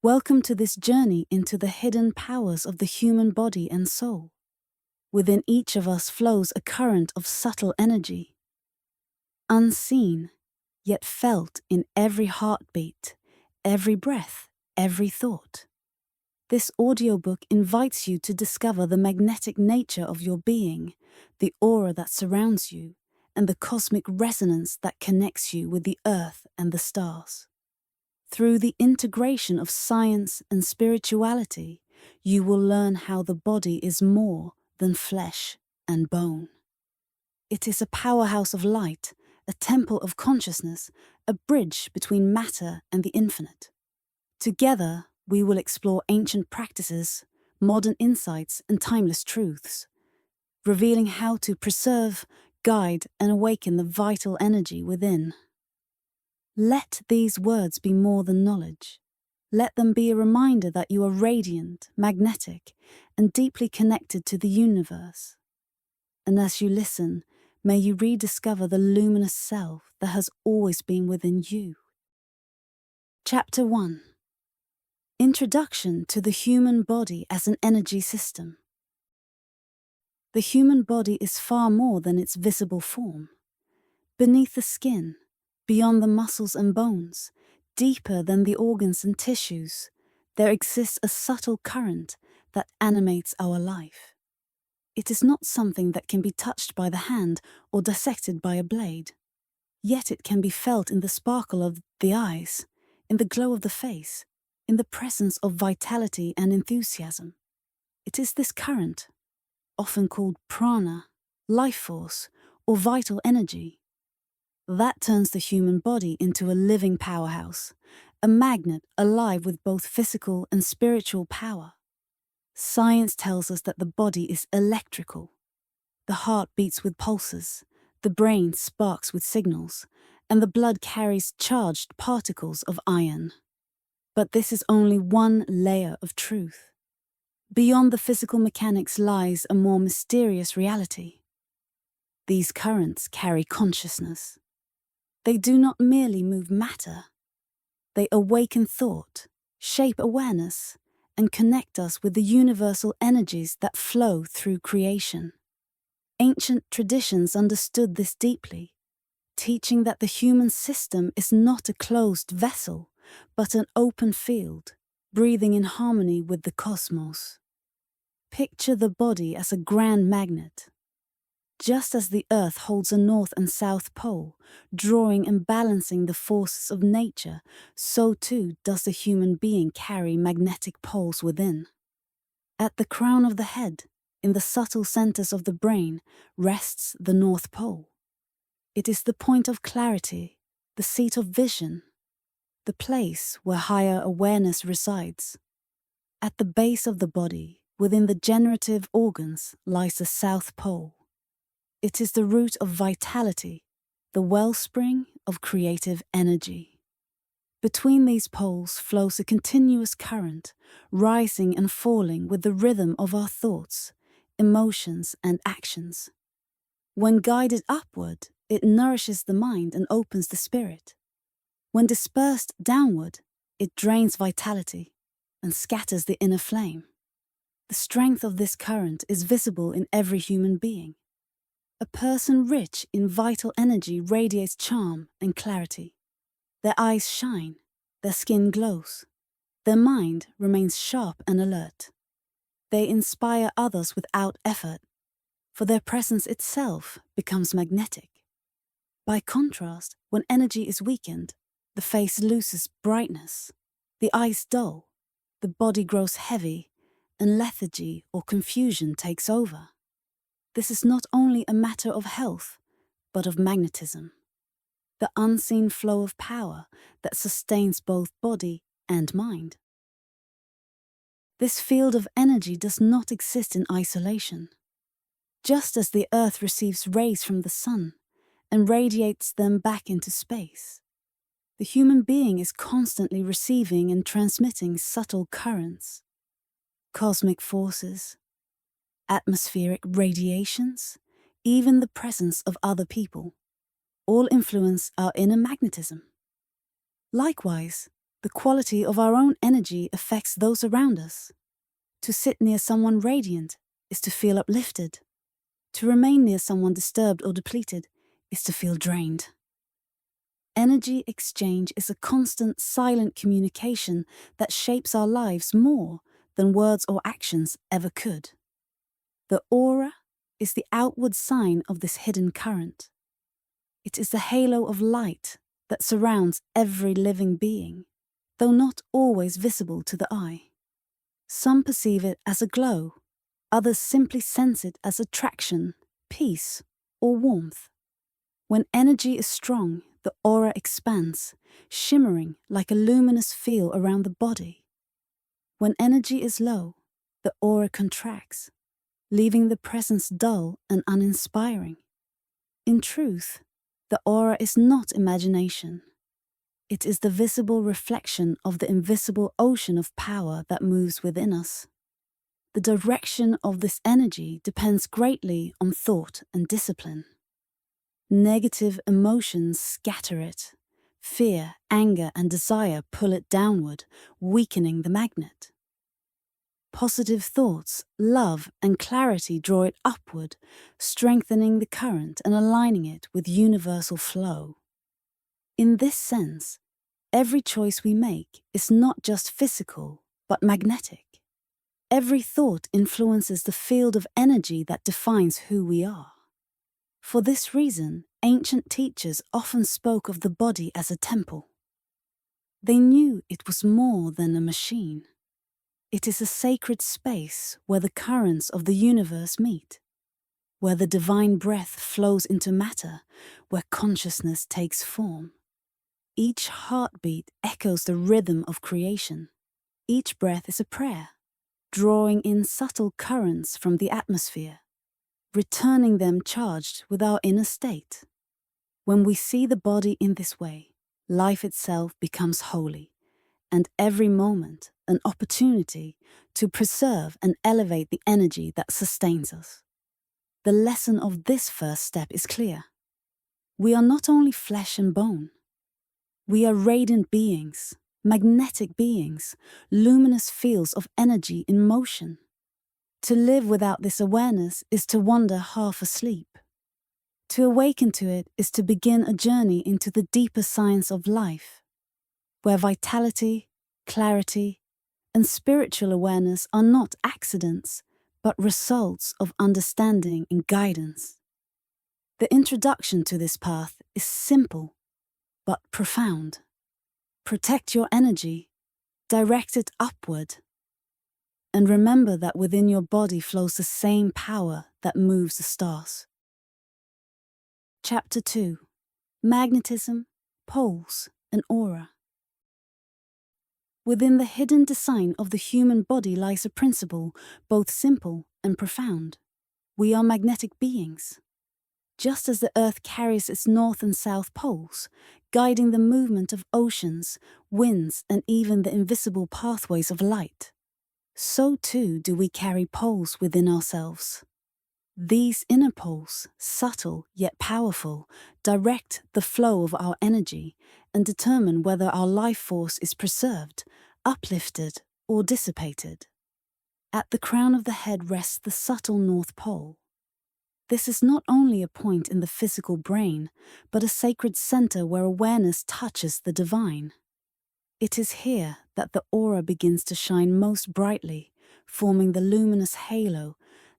Welcome to this journey into the hidden powers of the human body and soul. Within each of us flows a current of subtle energy, unseen, yet felt in every heartbeat, every breath, every thought. This audiobook invites you to discover the magnetic nature of your being, the aura that surrounds you, and the cosmic resonance that connects you with the earth and the stars. Through the integration of science and spirituality, you will learn how the body is more than flesh and bone. It is a powerhouse of light, a temple of consciousness, a bridge between matter and the infinite. Together, we will explore ancient practices, modern insights, and timeless truths, revealing how to preserve, guide, and awaken the vital energy within. Let these words be more than knowledge. Let them be a reminder that you are radiant, magnetic, and deeply connected to the universe. And as you listen, may you rediscover the luminous self that has always been within you. Chapter 1. Introduction to the human body as an energy system. The human body is far more than its visible form. Beneath the skin, beyond the muscles and bones, deeper than the organs and tissues, there exists a subtle current that animates our life. It is not something that can be touched by the hand or dissected by a blade. Yet it can be felt in the sparkle of the eyes, in the glow of the face, in the presence of vitality and enthusiasm. It is this current, often called prana, life force, or vital energy, that turns the human body into a living powerhouse, a magnet alive with both physical and spiritual power. Science tells us that the body is electrical. The heart beats with pulses, the brain sparks with signals, and the blood carries charged particles of iron. But this is only one layer of truth. Beyond the physical mechanics lies a more mysterious reality. These currents carry consciousness. They do not merely move matter. They awaken thought, shape awareness, and connect us with the universal energies that flow through creation. Ancient traditions understood this deeply, teaching that the human system is not a closed vessel, but an open field, breathing in harmony with the cosmos. Picture the body as a grand magnet. Just as the earth holds a north and south pole, drawing and balancing the forces of nature, so too does the human being carry magnetic poles within. At the crown of the head, in the subtle centers of the brain, rests the North Pole. It is the point of clarity, the seat of vision, the place where higher awareness resides. At the base of the body, within the generative organs, lies the South Pole. It is the root of vitality, the wellspring of creative energy. Between these poles flows a continuous current, rising and falling with the rhythm of our thoughts, emotions, and actions. When guided upward, it nourishes the mind and opens the spirit. When dispersed downward, it drains vitality and scatters the inner flame. The strength of this current is visible in every human being. A person rich in vital energy radiates charm and clarity. Their eyes shine, their skin glows, their mind remains sharp and alert. They inspire others without effort, for their presence itself becomes magnetic. By contrast, when energy is weakened, the face loses brightness, the eyes dull, the body grows heavy, and lethargy or confusion takes over. This is not only a matter of health, but of magnetism, the unseen flow of power that sustains both body and mind. This field of energy does not exist in isolation. Just as the earth receives rays from the sun and radiates them back into space, the human being is constantly receiving and transmitting subtle currents, cosmic forces, atmospheric radiations, even the presence of other people, all influence our inner magnetism. Likewise, The quality of our own energy affects those around us. To sit near someone radiant is to feel uplifted. To remain near someone disturbed or depleted is to feel drained. Energy exchange is a constant, silent communication that shapes our lives more than words or actions ever could. The aura is the outward sign of this hidden current. It is the halo of light that surrounds every living being, though not always visible to the eye. Some perceive it as a glow, others simply sense it as attraction, peace, or warmth. When energy is strong, the aura expands, shimmering like a luminous feel around the body. When energy is low, the aura contracts, leaving the presence dull and uninspiring. In truth, the aura is not imagination. It is the visible reflection of the invisible ocean of power that moves within us. The direction of this energy depends greatly on thought and discipline. Negative emotions scatter it. Fear, anger, and desire pull it downward, weakening the magnet. Positive thoughts, love, and clarity draw it upward, strengthening the current and aligning it with universal flow. In this sense, every choice we make is not just physical, but magnetic. Every thought influences the field of energy that defines who we are. For this reason, ancient teachers often spoke of the body as a temple. They knew it was more than a machine. It is a sacred space where the currents of the universe meet, where the divine breath flows into matter, where consciousness takes form. Each heartbeat echoes the rhythm of creation. Each breath is a prayer, drawing in subtle currents from the atmosphere, returning them charged with our inner state. When we see the body in this way, life itself becomes holy, and every moment an opportunity to preserve and elevate the energy that sustains us. The lesson of this first step is clear. We are not only flesh and bone. We are radiant beings, magnetic beings, luminous fields of energy in motion. To live without this awareness is to wander half asleep. To awaken to it is to begin a journey into the deeper science of life, where vitality, clarity, and spiritual awareness are not accidents, but results of understanding and guidance. The introduction to this path is simple, but profound. Protect your energy, direct it upward, and remember that within your body flows the same power that moves the stars. Chapter 2: Magnetism, Poles, and Aura. Within the hidden design of the human body lies a principle both simple and profound. We are magnetic beings. Just as the Earth carries its north and south poles, guiding the movement of oceans, winds, and even the invisible pathways of light, so too do we carry poles within ourselves. These inner poles, subtle yet powerful, direct the flow of our energy and determine whether our life force is preserved, uplifted, or dissipated. At the crown of the head rests the subtle North Pole. This is not only a point in the physical brain, but a sacred center where awareness touches the divine. It is here that the aura begins to shine most brightly, forming the luminous halo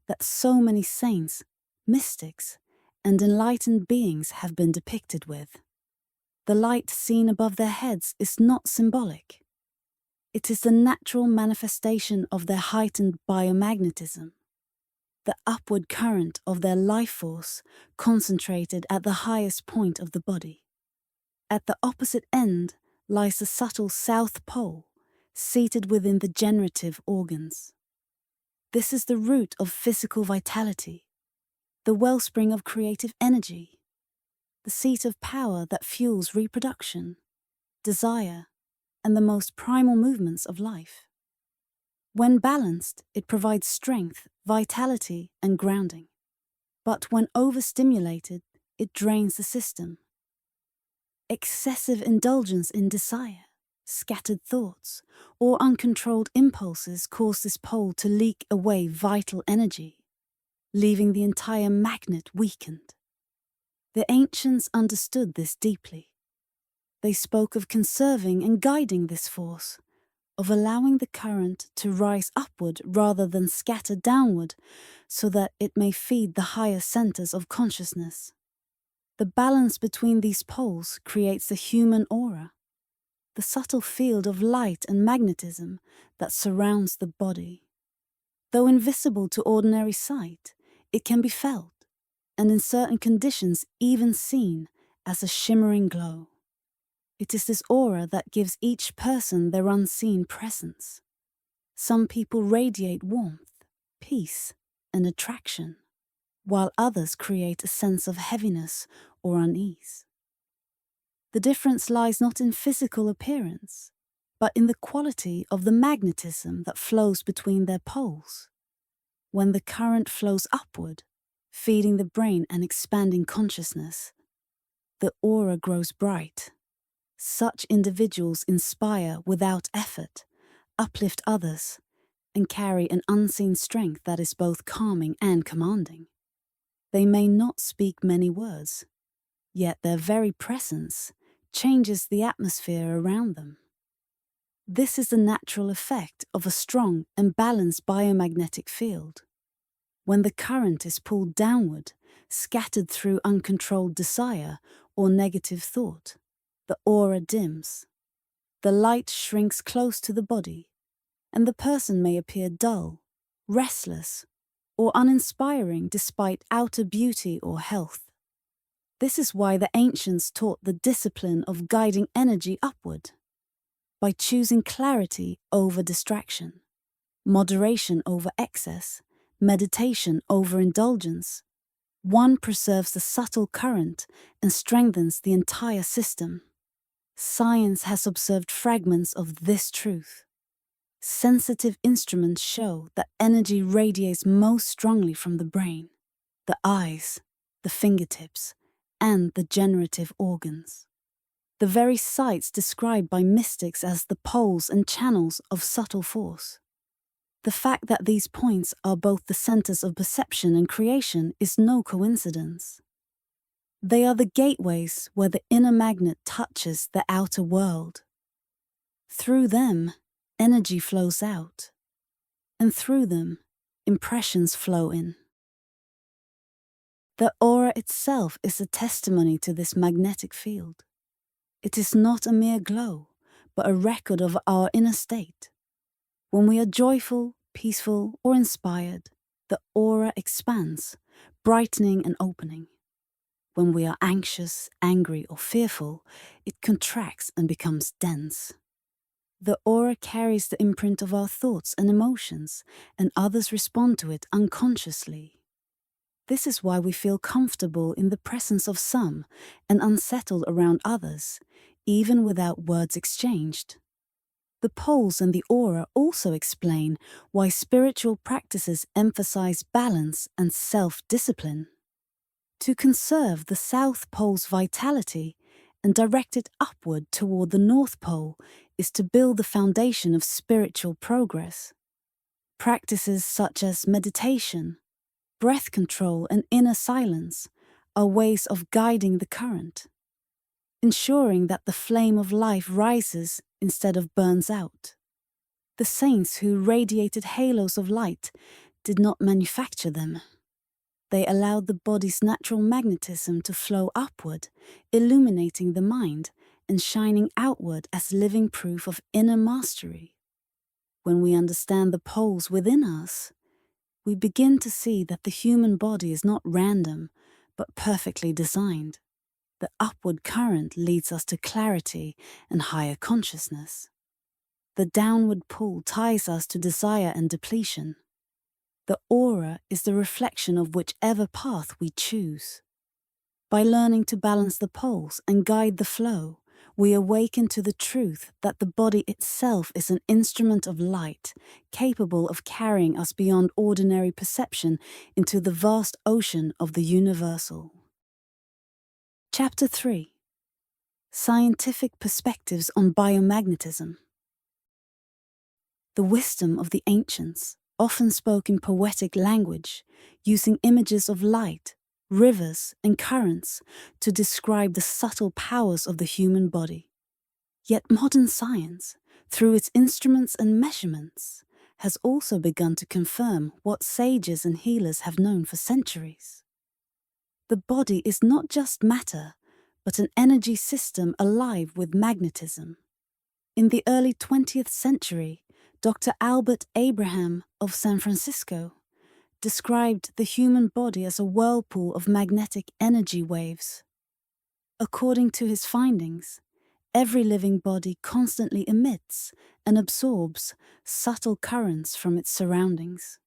that so many saints, mystics, and enlightened beings have been depicted with. The light seen above their heads is not symbolic. It is the natural manifestation of their heightened biomagnetism, the upward current of their life force concentrated at the highest point of the body. At the opposite end lies the subtle South Pole, seated within the generative organs. This is the root of physical vitality, the wellspring of creative energy, the seat of power that fuels reproduction, desire, and the most primal movements of life. When balanced, it provides strength, vitality, and grounding. But when overstimulated, it drains the system. Excessive indulgence in desire, Scattered thoughts or uncontrolled impulses cause this pole to leak away vital energy, leaving the entire magnet weakened. The ancients understood this deeply. They spoke of conserving and guiding this force, of allowing the current to rise upward rather than scatter downward so that it may feed the higher centers of consciousness. The balance between these poles creates the human aura, the subtle field of light and magnetism that surrounds the body. Though invisible to ordinary sight, it can be felt, and in certain conditions even seen as a shimmering glow. It is this aura that gives each person their unseen presence. Some people radiate warmth, peace, and attraction, while others create a sense of heaviness or unease. The difference lies not in physical appearance, but in the quality of the magnetism that flows between their poles. When the current flows upward, feeding the brain and expanding consciousness, the aura grows bright. Such individuals inspire without effort, uplift others, and carry an unseen strength that is both calming and commanding. They may not speak many words, yet their very presence changes the atmosphere around them. This is the natural effect of a strong and balanced biomagnetic field. When the current is pulled downward, scattered through uncontrolled desire or negative thought, the aura dims. The light shrinks close to the body, and the person may appear dull, restless, or uninspiring despite outer beauty or health. This is why the ancients taught the discipline of guiding energy upward, by choosing clarity over distraction, moderation over excess, meditation over indulgence. One preserves the subtle current and strengthens the entire system. Science has observed fragments of this truth. Sensitive instruments show that energy radiates most strongly from the brain, the eyes, the fingertips, and the generative organs. The very sites described by mystics as the poles and channels of subtle force. The fact that these points are both the centers of perception and creation is no coincidence. They are the gateways where the inner magnet touches the outer world. Through them, energy flows out, and through them, impressions flow in. The aura itself is a testimony to this magnetic field. It is not a mere glow, but a record of our inner state. When we are joyful, peaceful, or inspired, the aura expands, brightening and opening. When we are anxious, angry, or fearful, it contracts and becomes dense. The aura carries the imprint of our thoughts and emotions, and others respond to it unconsciously. This is why we feel comfortable in the presence of some and unsettled around others, even without words exchanged. The poles and the aura also explain why spiritual practices emphasize balance and self-discipline. To conserve the South Pole's vitality and direct it upward toward the North Pole is to build the foundation of spiritual progress. Practices such as meditation, breath control, and inner silence are ways of guiding the current, ensuring that the flame of life rises instead of burns out. The saints who radiated halos of light did not manufacture them. They allowed the body's natural magnetism to flow upward, illuminating the mind and shining outward as living proof of inner mastery. When we understand the poles within us, we begin to see that the human body is not random, but perfectly designed. The upward current leads us to clarity and higher consciousness. The downward pull ties us to desire and depletion. The aura is the reflection of whichever path we choose. By learning to balance the poles and guide the flow, we awaken to the truth that the body itself is an instrument of light, capable of carrying us beyond ordinary perception into the vast ocean of the universal. Chapter 3. Scientific perspectives on biomagnetism. The wisdom of the ancients often spoke in poetic language, using images of light, rivers, and currents to describe the subtle powers of the human body. Yet modern science, through its instruments and measurements, has also begun to confirm what sages and healers have known for centuries. The body is not just matter, but an energy system alive with magnetism. In the early 20th century, Dr. Albert Abraham of San Francisco described the human body as a whirlpool of magnetic energy waves. According to his findings, every living body constantly emits and absorbs subtle currents from its surroundings.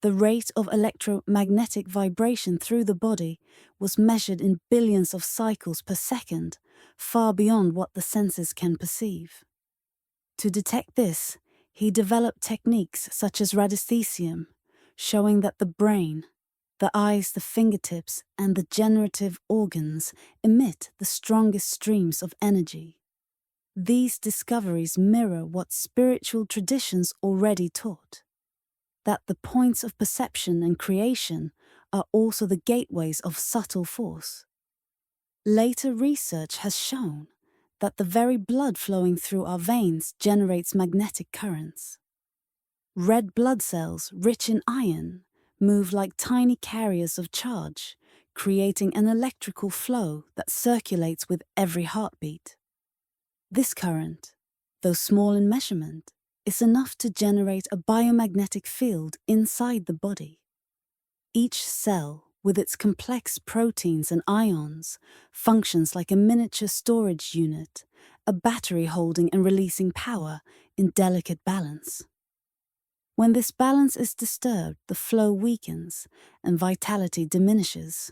The rate of electromagnetic vibration through the body was measured in billions of cycles per second, far beyond what the senses can perceive. To detect this, he developed techniques such as radiesthesium, showing that the brain, the eyes, the fingertips, and the generative organs emit the strongest streams of energy. These discoveries mirror what spiritual traditions already taught, that the points of perception and creation are also the gateways of subtle force. Later research has shown that the very blood flowing through our veins generates magnetic currents. Red blood cells, rich in iron, move like tiny carriers of charge, creating an electrical flow that circulates with every heartbeat. This current, though small in measurement, is enough to generate a biomagnetic field inside the body. Each cell, with its complex proteins and ions, functions like a miniature storage unit, a battery holding and releasing power in delicate balance. When this balance is disturbed, the flow weakens and vitality diminishes.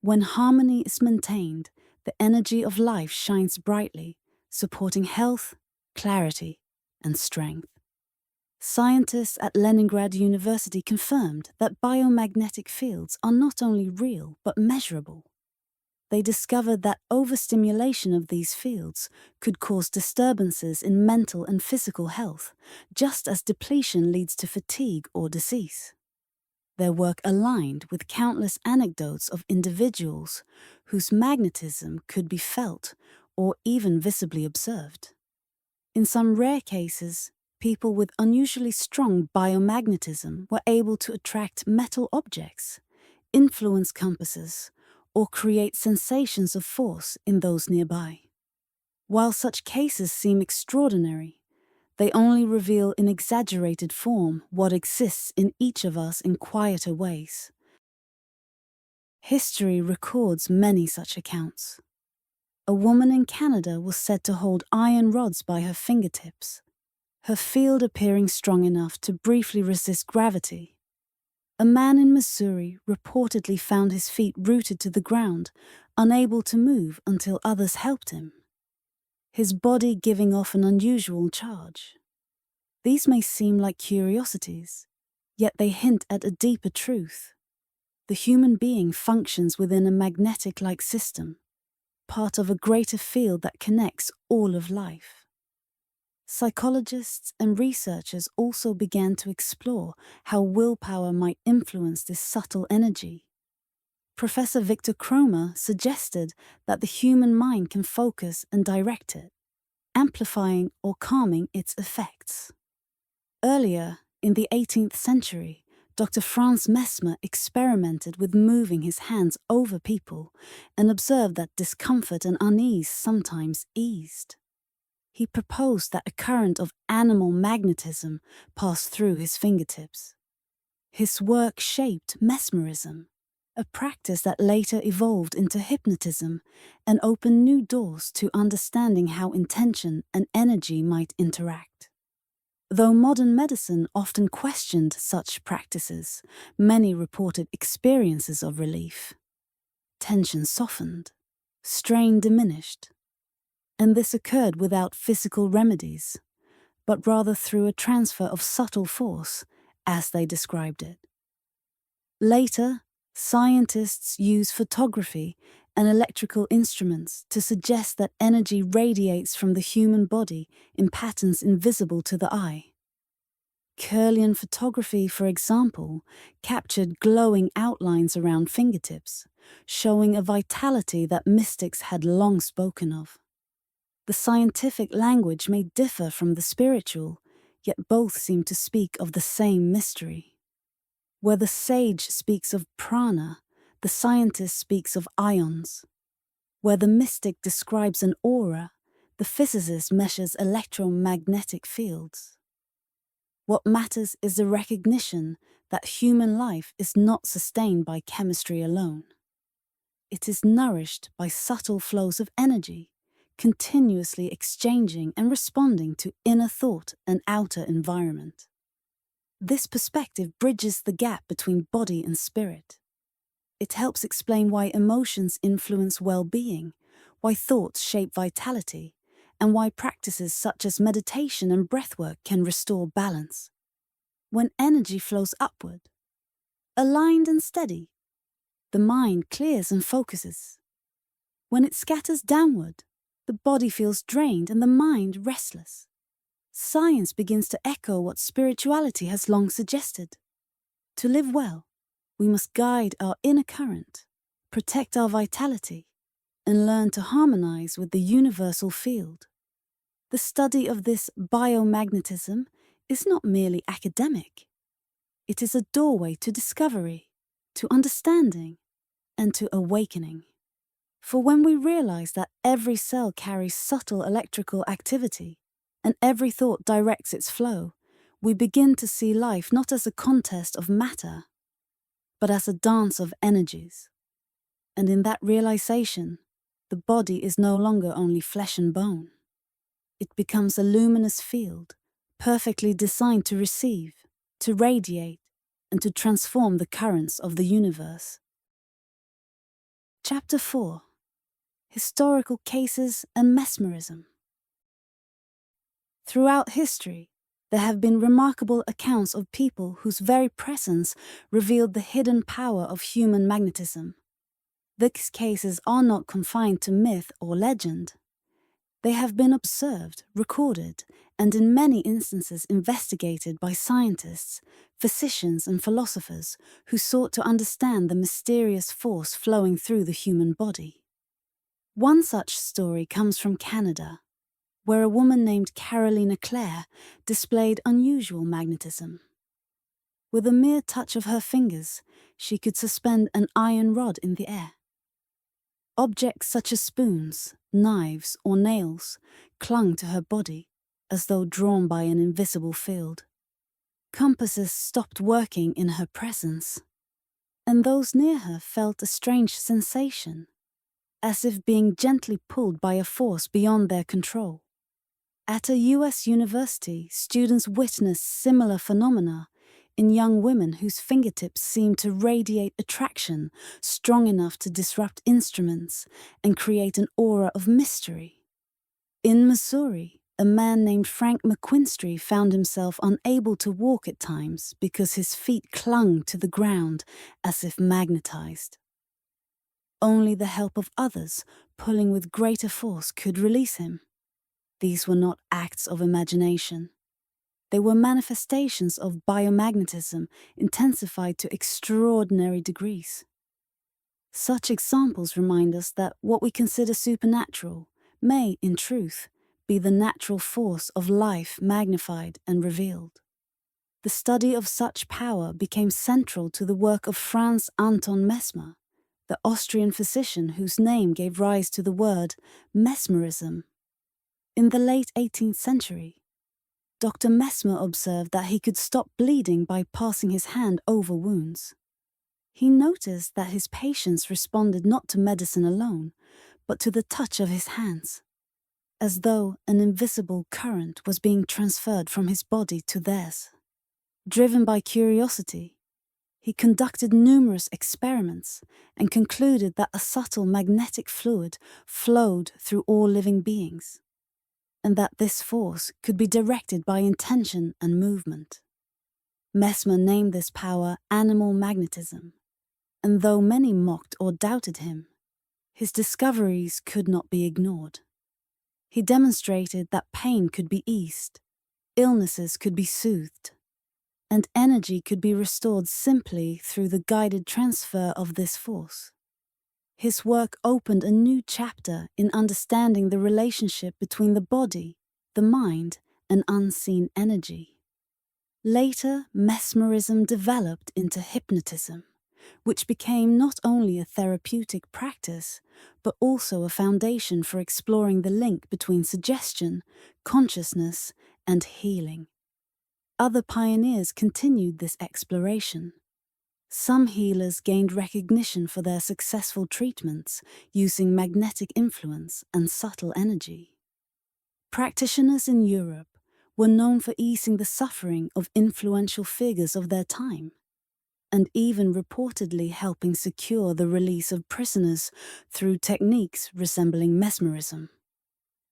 When harmony is maintained, the energy of life shines brightly, supporting health, clarity, and strength. Scientists at Leningrad University confirmed that biomagnetic fields are not only real but measurable. They discovered that overstimulation of these fields could cause disturbances in mental and physical health, just as depletion leads to fatigue or disease. Their work aligned with countless anecdotes of individuals whose magnetism could be felt or even visibly observed. In some rare cases, people with unusually strong biomagnetism were able to attract metal objects, influence compasses, or create sensations of force in those nearby. While such cases seem extraordinary, they only reveal in exaggerated form what exists in each of us in quieter ways. History records many such accounts. A woman in Canada was said to hold iron rods by her fingertips, her field appearing strong enough to briefly resist gravity. A man in Missouri reportedly found his feet rooted to the ground, unable to move until others helped him, his body giving off an unusual charge. These may seem like curiosities, yet they hint at a deeper truth. The human being functions within a magnetic-like system, part of a greater field that connects all of life. Psychologists and researchers also began to explore how willpower might influence this subtle energy. Professor Victor Cromer suggested that the human mind can focus and direct it, amplifying or calming its effects. Earlier, in the 18th century, Dr. Franz Mesmer experimented with moving his hands over people and observed that discomfort and unease sometimes eased. He proposed that a current of animal magnetism passed through his fingertips. His work shaped mesmerism, a practice that later evolved into hypnotism and opened new doors to understanding how intention and energy might interact. Though modern medicine often questioned such practices, many reported experiences of relief. Tension softened, strain diminished, and this occurred without physical remedies, but rather through a transfer of subtle force, as they described it. Later, scientists used photography and electrical instruments to suggest that energy radiates from the human body in patterns invisible to the eye. Kirlian photography, for example, captured glowing outlines around fingertips, showing a vitality that mystics had long spoken of. The scientific language may differ from the spiritual, yet both seem to speak of the same mystery. Where the sage speaks of prana, the scientist speaks of ions. Where the mystic describes an aura, the physicist measures electromagnetic fields. What matters is the recognition that human life is not sustained by chemistry alone. It is nourished by subtle flows of energy, continuously exchanging and responding to inner thought and outer environment. This perspective bridges the gap between body and spirit. It helps explain why emotions influence well-being, why thoughts shape vitality, and why practices such as meditation and breathwork can restore balance. When energy flows upward, aligned and steady, the mind clears and focuses. When it scatters downward, the body feels drained and the mind restless. Science begins to echo what spirituality has long suggested. To live well, we must guide our inner current, protect our vitality, and learn to harmonize with the universal field. The study of this biomagnetism is not merely academic. It is a doorway to discovery, to understanding, and to awakening. For when we realize that every cell carries subtle electrical activity, and every thought directs its flow, we begin to see life not as a contest of matter, but as a dance of energies. And in that realization, the body is no longer only flesh and bone. It becomes a luminous field, perfectly designed to receive, to radiate, and to transform the currents of the universe. Chapter 4: Historical Cases and Mesmerism. Throughout history, there have been remarkable accounts of people whose very presence revealed the hidden power of human magnetism. These cases are not confined to myth or legend. They have been observed, recorded, and in many instances investigated by scientists, physicians, and philosophers who sought to understand the mysterious force flowing through the human body. One such story comes from Canada, where a woman named Carolina Clare displayed unusual magnetism. With a mere touch of her fingers, she could suspend an iron rod in the air. Objects such as spoons, knives, or nails clung to her body, as though drawn by an invisible field. Compasses stopped working in her presence, and those near her felt a strange sensation, as if being gently pulled by a force beyond their control. At a US university, students witnessed similar phenomena in young women whose fingertips seemed to radiate attraction strong enough to disrupt instruments and create an aura of mystery. In Missouri, a man named Frank McQuinstry found himself unable to walk at times because his feet clung to the ground as if magnetized. Only the help of others, pulling with greater force, could release him. These were not acts of imagination. They were manifestations of biomagnetism intensified to extraordinary degrees. Such examples remind us that what we consider supernatural may, in truth, be the natural force of life magnified and revealed. The study of such power became central to the work of Franz Anton Mesmer, the Austrian physician whose name gave rise to the word mesmerism. In the late 18th century, Dr. Mesmer observed that he could stop bleeding by passing his hand over wounds. He noticed that his patients responded not to medicine alone, but to the touch of his hands, as though an invisible current was being transferred from his body to theirs. Driven by curiosity, he conducted numerous experiments and concluded that a subtle magnetic fluid flowed through all living beings, and that this force could be directed by intention and movement. Mesmer named this power animal magnetism, and though many mocked or doubted him, His discoveries could not be ignored. He demonstrated that pain could be eased, illnesses could be soothed, and energy could be restored simply through the guided transfer of this force. His work opened a new chapter in understanding the relationship between the body, the mind, and unseen energy. Later, mesmerism developed into hypnotism, which became not only a therapeutic practice, but also a foundation for exploring the link between suggestion, consciousness, and healing. Other pioneers continued this exploration. Some healers gained recognition for their successful treatments using magnetic influence and subtle energy. Practitioners in Europe were known for easing the suffering of influential figures of their time, and even reportedly helping secure the release of prisoners through techniques resembling mesmerism.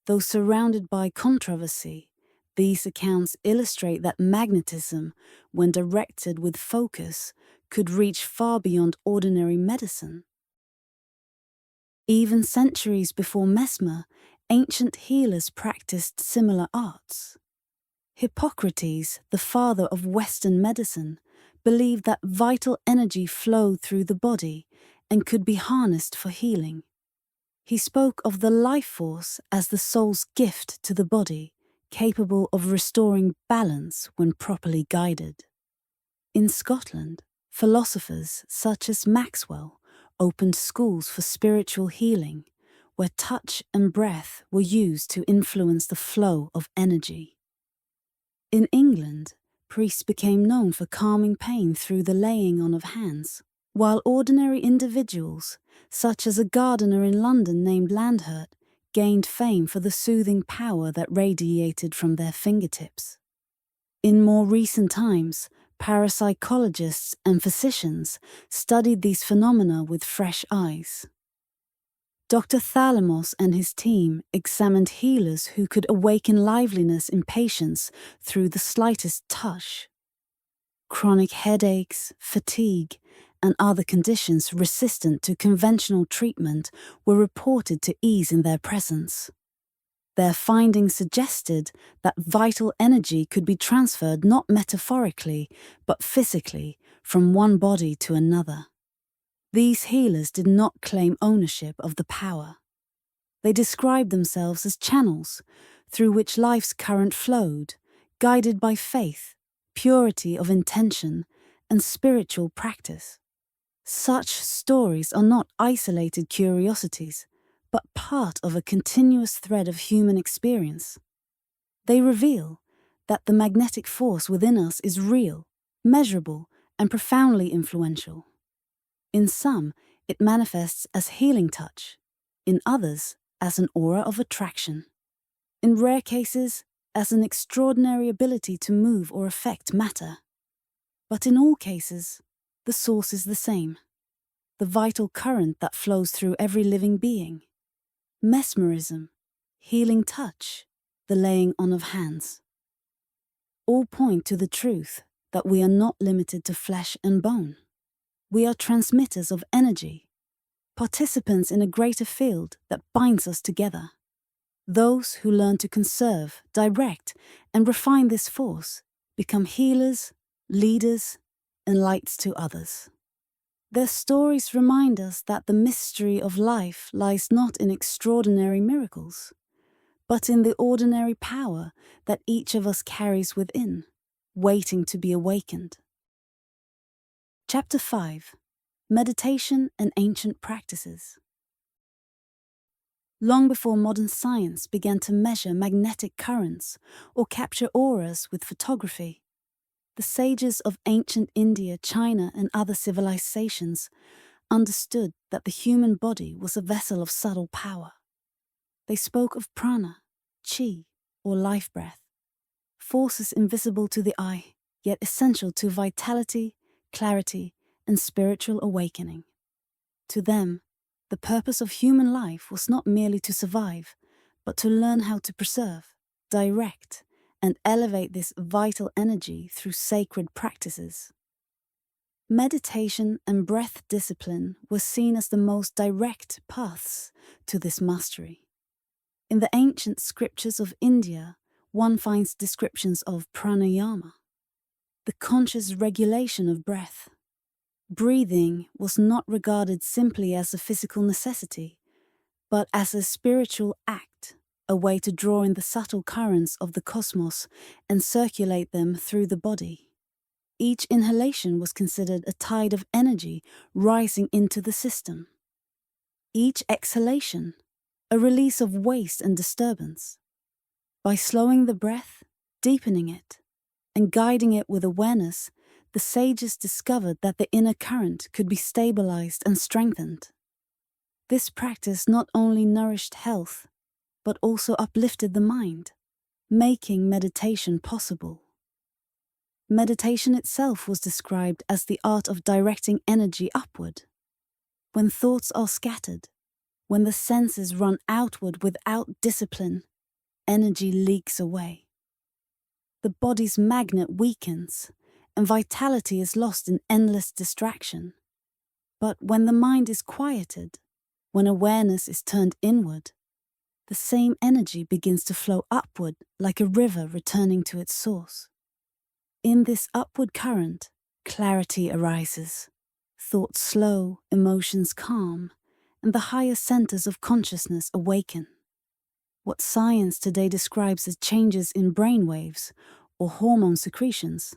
Though surrounded by controversy, these accounts illustrate that magnetism, when directed with focus, could reach far beyond ordinary medicine. Even centuries before Mesmer, ancient healers practiced similar arts. Hippocrates, the father of Western medicine, believed that vital energy flowed through the body and could be harnessed for healing. He spoke of the life force as the soul's gift to the body, capable of restoring balance when properly guided. In Scotland, philosophers such as Maxwell opened schools for spiritual healing, where touch and breath were used to influence the flow of energy. In England, priests became known for calming pain through the laying on of hands, while ordinary individuals, such as a gardener in London named Landhurt, gained fame for the soothing power that radiated from their fingertips. In more recent times, parapsychologists and physicians studied these phenomena with fresh eyes. Dr. Thalamos and his team examined healers who could awaken liveliness in patients through the slightest touch. Chronic headaches, fatigue, and other conditions resistant to conventional treatment were reported to ease in their presence. Their findings suggested that vital energy could be transferred not metaphorically, but physically, from one body to another. These healers did not claim ownership of the power. They described themselves as channels through which life's current flowed, guided by faith, purity of intention, and spiritual practice. Such stories are not isolated curiosities, but part of a continuous thread of human experience. They reveal that the magnetic force within us is real, measurable, and profoundly influential. In some, it manifests as healing touch, in others, as an aura of attraction. In rare cases, as an extraordinary ability to move or affect matter. But in all cases, the source is the same, the vital current that flows through every living being. Mesmerism, healing touch, the laying on of hands. All point to the truth that we are not limited to flesh and bone. We are transmitters of energy, participants in a greater field that binds us together. Those who learn to conserve, direct, and refine this force become healers, leaders, and lights to others. Their stories remind us that the mystery of life lies not in extraordinary miracles, but in the ordinary power that each of us carries within, waiting to be awakened. Chapter 5. Meditation and Ancient Practices. Long before modern science began to measure magnetic currents or capture auras with photography, the sages of ancient India, China, and other civilizations understood that the human body was a vessel of subtle power. They spoke of prana, chi, or life breath, forces invisible to the eye, yet essential to vitality, clarity, and spiritual awakening. To them, the purpose of human life was not merely to survive, but to learn how to preserve, direct, and elevate this vital energy through sacred practices. Meditation and breath discipline were seen as the most direct paths to this mastery. In the ancient scriptures of India, one finds descriptions of pranayama, the conscious regulation of breath. Breathing was not regarded simply as a physical necessity, but as a spiritual act, a way to draw in the subtle currents of the cosmos and circulate them through the body. Each inhalation was considered a tide of energy rising into the system. Each exhalation, a release of waste and disturbance. By slowing the breath, deepening it, and guiding it with awareness, the sages discovered that the inner current could be stabilized and strengthened. This practice not only nourished health, but also uplifted the mind, making meditation possible. Meditation itself was described as the art of directing energy upward. When thoughts are scattered, when the senses run outward without discipline, energy leaks away. The body's magnet weakens, and vitality is lost in endless distraction. But when the mind is quieted, when awareness is turned inward, the same energy begins to flow upward like a river returning to its source. In this upward current, clarity arises, thoughts slow, emotions calm, and the higher centers of consciousness awaken. What science today describes as changes in brainwaves or hormone secretions,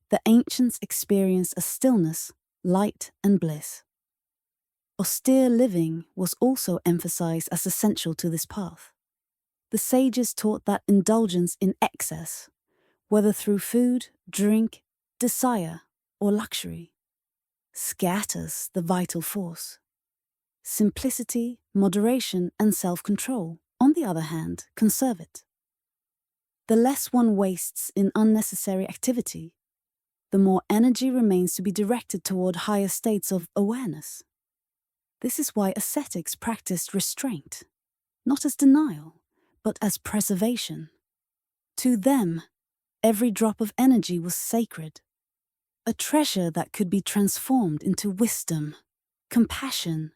the ancients experienced as stillness, light, and bliss. Austere living was also emphasized as essential to this path. The sages taught that indulgence in excess, whether through food, drink, desire, or luxury, scatters the vital force. Simplicity, moderation, and self-control, on the other hand, conserve it. The less one wastes in unnecessary activity, the more energy remains to be directed toward higher states of awareness. This is why ascetics practiced restraint, not as denial, but as preservation. To them, every drop of energy was sacred, a treasure that could be transformed into wisdom, compassion,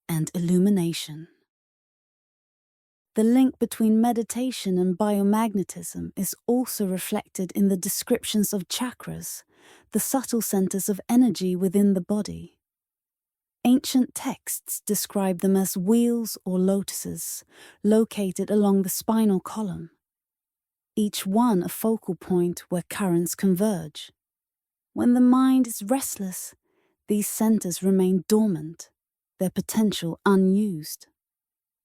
and illumination. The link between meditation and biomagnetism is also reflected in the descriptions of chakras, the subtle centers of energy within the body. Ancient texts describe them as wheels or lotuses located along the spinal column, each one a focal point where currents converge. When the mind is restless, these centers remain dormant, their potential unused.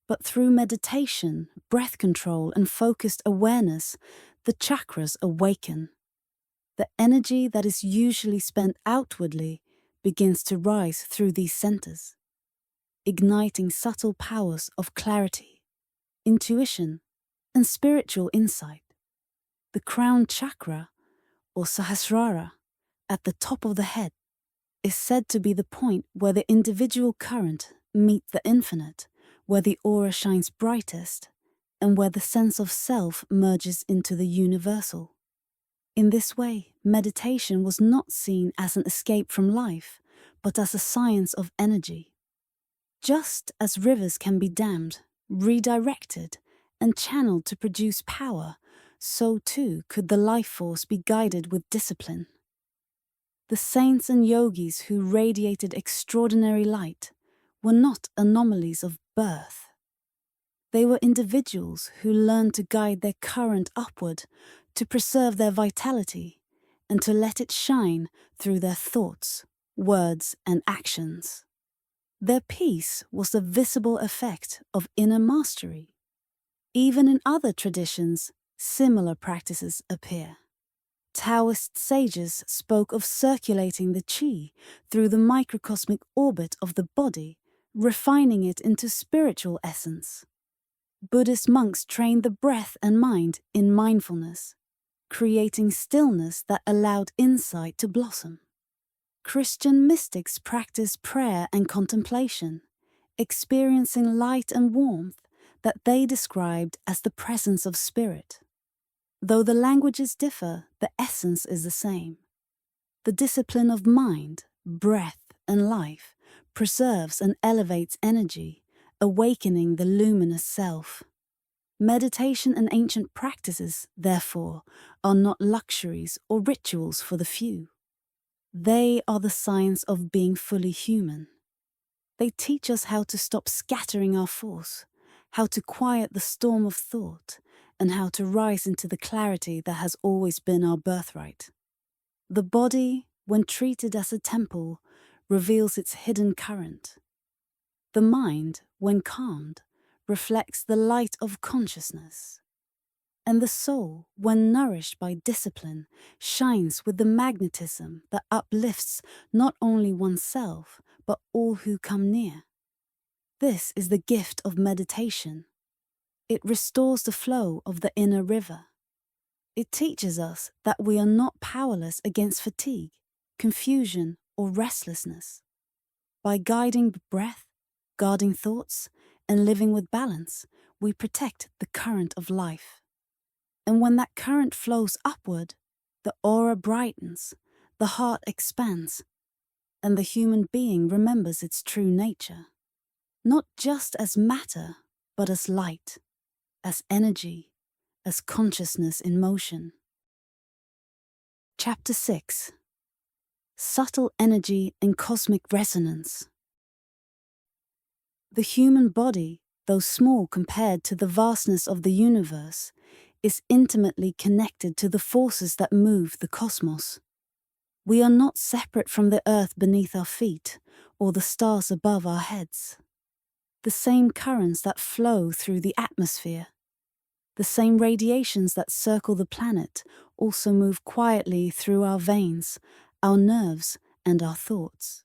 But through meditation, breath control, and focused awareness, the chakras awaken. The energy that is usually spent outwardly begins to rise through these centers, igniting subtle powers of clarity, intuition, and spiritual insight. The crown chakra, or Sahasrara, at the top of the head, is said to be the point where the individual current meets the infinite, where the aura shines brightest, and where the sense of self merges into the universal. In this way, meditation was not seen as an escape from life, but as a science of energy. Just as rivers can be dammed, redirected, and channeled to produce power, so too could the life force be guided with discipline. The saints and yogis who radiated extraordinary light were not anomalies of birth. They were individuals who learned to guide their current upward, to preserve their vitality, and to let it shine through their thoughts, words, and actions. Their peace was the visible effect of inner mastery. Even in other traditions, similar practices appear. Taoist sages spoke of circulating the qi through the microcosmic orbit of the body, refining it into spiritual essence. Buddhist monks trained the breath and mind in mindfulness, creating stillness that allowed insight to blossom. Christian mystics practiced prayer and contemplation, experiencing light and warmth that they described as the presence of spirit. Though the languages differ, the essence is the same. The discipline of mind, breath, and life, preserves and elevates energy, awakening the luminous self. Meditation and ancient practices, therefore, are not luxuries or rituals for the few. They are the science of being fully human. They teach us how to stop scattering our force, how to quiet the storm of thought, and how to rise into the clarity that has always been our birthright. The body, when treated as a temple, reveals its hidden current. The mind, when calmed, reflects the light of consciousness. And the soul, when nourished by discipline, shines with the magnetism that uplifts not only oneself, but all who come near. This is the gift of meditation. It restores the flow of the inner river. It teaches us that we are not powerless against fatigue, confusion, or restlessness. By guiding breath, guarding thoughts, and living with balance, we protect the current of life. And when that current flows upward, the aura brightens, the heart expands, and the human being remembers its true nature. Not just as matter, but as light, as energy, as consciousness in motion. Chapter 6. Subtle Energy and Cosmic Resonance. The human body, though small compared to the vastness of the universe, is intimately connected to the forces that move the cosmos. We are not separate from the earth beneath our feet or the stars above our heads. The same currents that flow through the atmosphere, the same radiations that circle the planet also move quietly through our veins, our nerves, and our thoughts.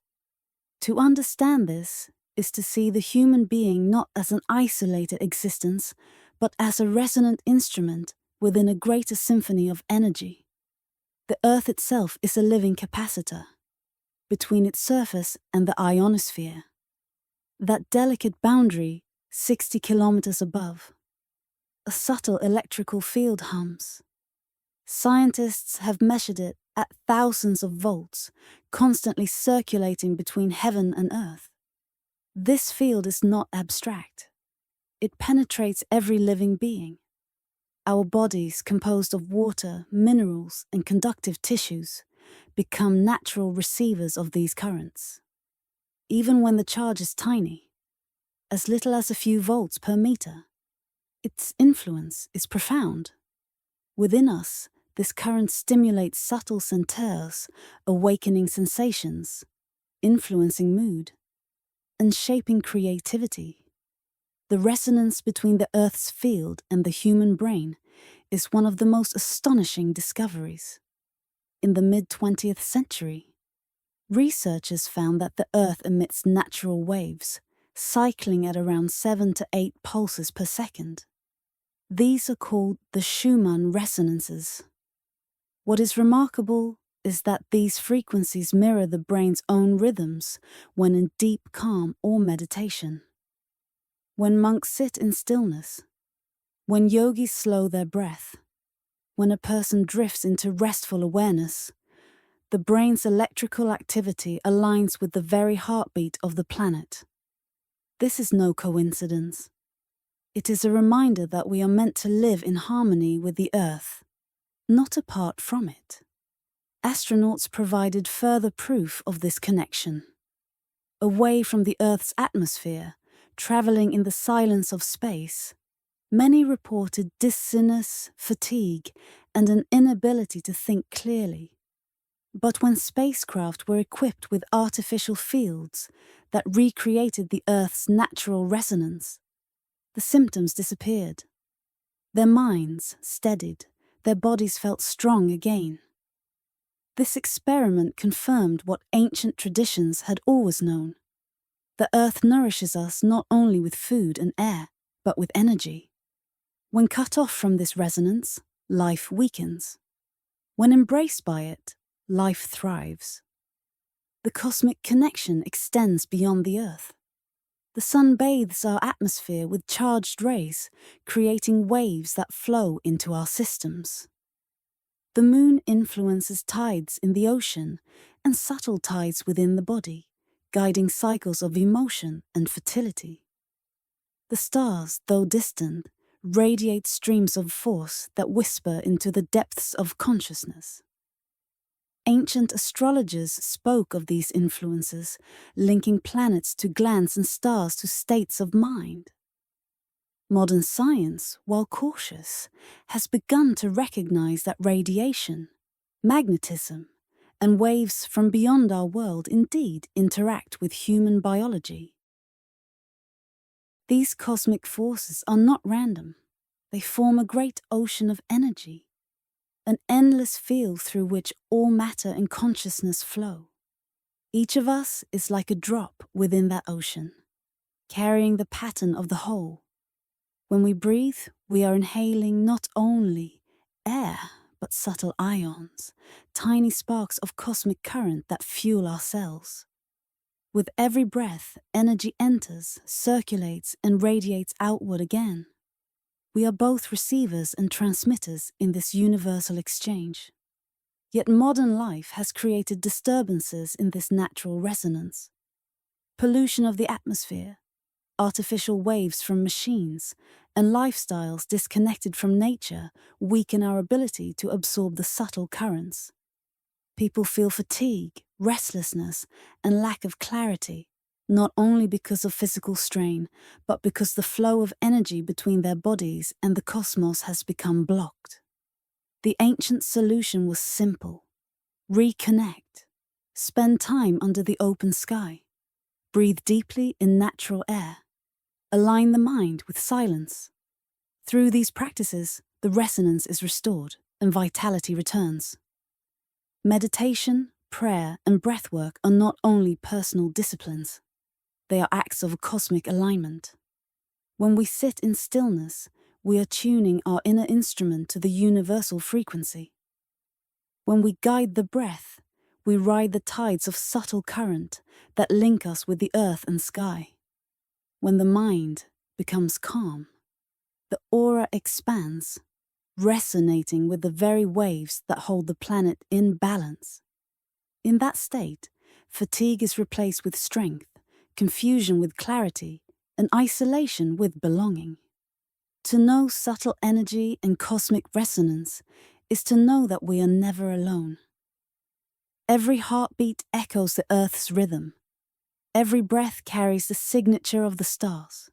To understand this is to see the human being not as an isolated existence, but as a resonant instrument within a greater symphony of energy. The Earth itself is a living capacitor between its surface and the ionosphere. That delicate boundary, 60 kilometers above, a subtle electrical field hums. Scientists have measured it at thousands of volts, constantly circulating between heaven and earth. This field is not abstract. It penetrates every living being. Our bodies, composed of water, minerals, and conductive tissues, become natural receivers of these currents. Even when the charge is tiny, as little as a few volts per meter, its influence is profound. Within us, this current stimulates subtle centers, awakening sensations, influencing mood, and shaping creativity. The resonance between the Earth's field and the human brain is one of the most astonishing discoveries. In the mid-20th century, researchers found that the Earth emits natural waves, cycling at around 7 to 8 pulses per second. These are called the Schumann resonances. What is remarkable is that these frequencies mirror the brain's own rhythms when in deep calm or meditation. When monks sit in stillness, when yogis slow their breath, when a person drifts into restful awareness, the brain's electrical activity aligns with the very heartbeat of the planet. This is no coincidence. It is a reminder that we are meant to live in harmony with the Earth, not apart from it. Astronauts provided further proof of this connection. Away from the Earth's atmosphere, traveling in the silence of space, many reported dizziness, fatigue, and an inability to think clearly. But when spacecraft were equipped with artificial fields that recreated the Earth's natural resonance, the symptoms disappeared. Their minds steadied, their bodies felt strong again. This experiment confirmed what ancient traditions had always known. The Earth nourishes us not only with food and air, but with energy. When cut off from this resonance, life weakens. When embraced by it, life thrives. The cosmic connection extends beyond the Earth. The sun bathes our atmosphere with charged rays, creating waves that flow into our systems. The moon influences tides in the ocean and subtle tides within the body, guiding cycles of emotion and fertility. The stars, though distant, radiate streams of force that whisper into the depths of consciousness. Ancient astrologers spoke of these influences, linking planets to glands and stars to states of mind. Modern science, while cautious, has begun to recognize that radiation, magnetism, and waves from beyond our world indeed interact with human biology. These cosmic forces are not random. They form a great ocean of energy, an endless field through which all matter and consciousness flow. Each of us is like a drop within that ocean, carrying the pattern of the whole. When we breathe, we are inhaling not only air, but subtle ions, tiny sparks of cosmic current that fuel our cells. With every breath, energy enters, circulates, and radiates outward again. We are both receivers and transmitters in this universal exchange. Yet modern life has created disturbances in this natural resonance. Pollution of the atmosphere, artificial waves from machines, and lifestyles disconnected from nature weaken our ability to absorb the subtle currents. People feel fatigue, restlessness, and lack of clarity, not only because of physical strain, but because the flow of energy between their bodies and the cosmos has become blocked. The ancient solution was simple. Reconnect. Spend time under the open sky. Breathe deeply in natural air. Align the mind with silence. Through these practices, the resonance is restored and vitality returns. Meditation, prayer, and breathwork are not only personal disciplines. They are acts of cosmic alignment. When we sit in stillness, we are tuning our inner instrument to the universal frequency. When we guide the breath, we ride the tides of subtle current that link us with the earth and sky. When the mind becomes calm, the aura expands, resonating with the very waves that hold the planet in balance. In that state, fatigue is replaced with strength, confusion with clarity, and isolation with belonging. To know subtle energy and cosmic resonance is to know that we are never alone. Every heartbeat echoes the Earth's rhythm. Every breath carries the signature of the stars.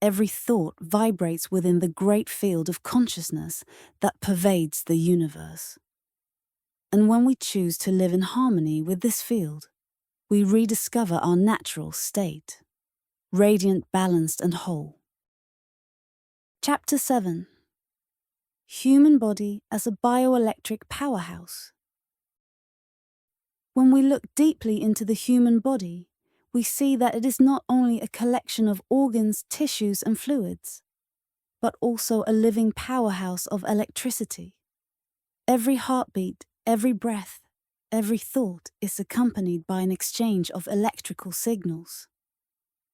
Every thought vibrates within the great field of consciousness that pervades the universe. And when we choose to live in harmony with this field, we rediscover our natural state, radiant, balanced, and whole. Chapter 7. Human Body as a Bioelectric Powerhouse. When we look deeply into the human body, we see that it is not only a collection of organs, tissues, and fluids, but also a living powerhouse of electricity. Every heartbeat, every breath, every thought is accompanied by an exchange of electrical signals.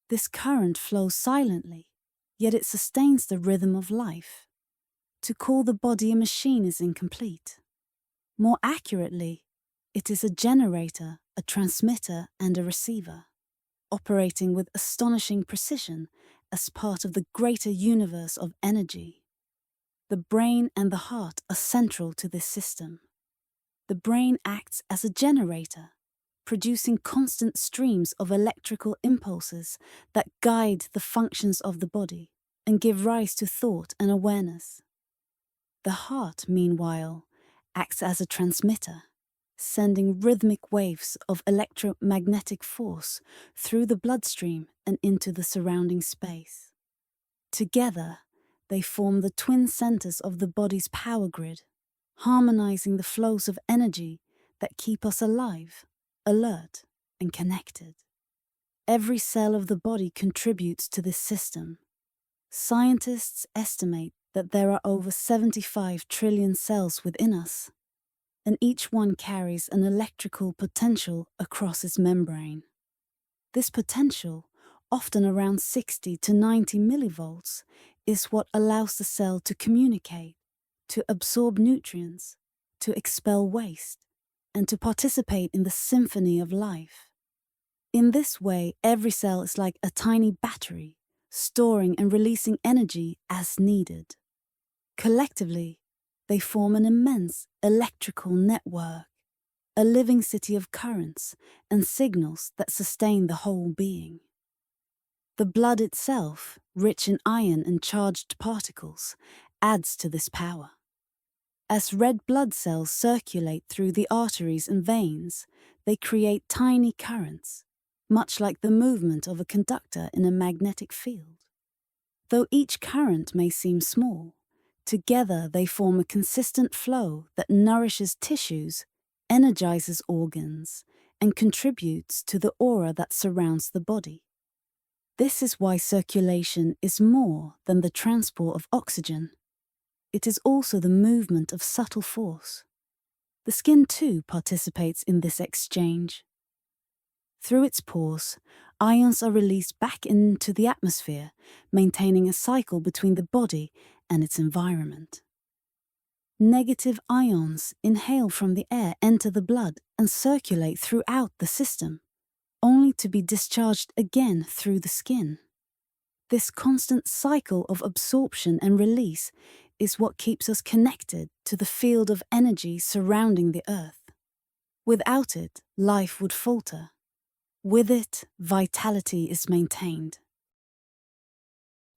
This current flows silently, yet it sustains the rhythm of life. To call the body a machine is incomplete. More accurately, it is a generator, a transmitter, and a receiver, operating with astonishing precision as part of the greater universe of energy. The brain and the heart are central to this system. The brain acts as a generator, producing constant streams of electrical impulses that guide the functions of the body and give rise to thought and awareness. The heart, meanwhile, acts as a transmitter, sending rhythmic waves of electromagnetic force through the bloodstream and into the surrounding space. Together, they form the twin centers of the body's power grid, harmonizing the flows of energy that keep us alive, alert, and connected. Every cell of the body contributes to this system. Scientists estimate that there are over 75 trillion cells within us, and each one carries an electrical potential across its membrane. This potential, often around 60 to 90 millivolts, is what allows the cell to communicate, to absorb nutrients, to expel waste, and to participate in the symphony of life. In this way, every cell is like a tiny battery, storing and releasing energy as needed. Collectively, they form an immense electrical network, a living city of currents and signals that sustain the whole being. The blood itself, rich in iron and charged particles, adds to this power. As red blood cells circulate through the arteries and veins, they create tiny currents, much like the movement of a conductor in a magnetic field. Though each current may seem small, together they form a consistent flow that nourishes tissues, energizes organs, and contributes to the aura that surrounds the body. This is why circulation is more than the transport of oxygen. It is also the movement of subtle force. The skin too participates in this exchange. Through its pores, ions are released back into the atmosphere, maintaining a cycle between the body and its environment. Negative ions inhaled from the air enter the blood and circulate throughout the system, only to be discharged again through the skin. This constant cycle of absorption and release is what keeps us connected to the field of energy surrounding the Earth. Without it, life would falter. With it, vitality is maintained.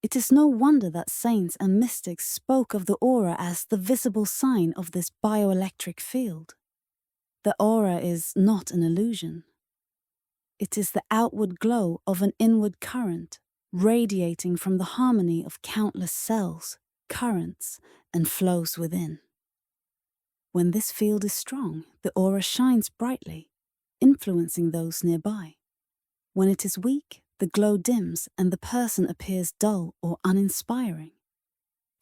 It is no wonder that saints and mystics spoke of the aura as the visible sign of this bioelectric field. The aura is not an illusion. It is the outward glow of an inward current, radiating from the harmony of countless cells, currents, and flows within. When this field is strong, the aura shines brightly, influencing those nearby. When it is weak, the glow dims and the person appears dull or uninspiring.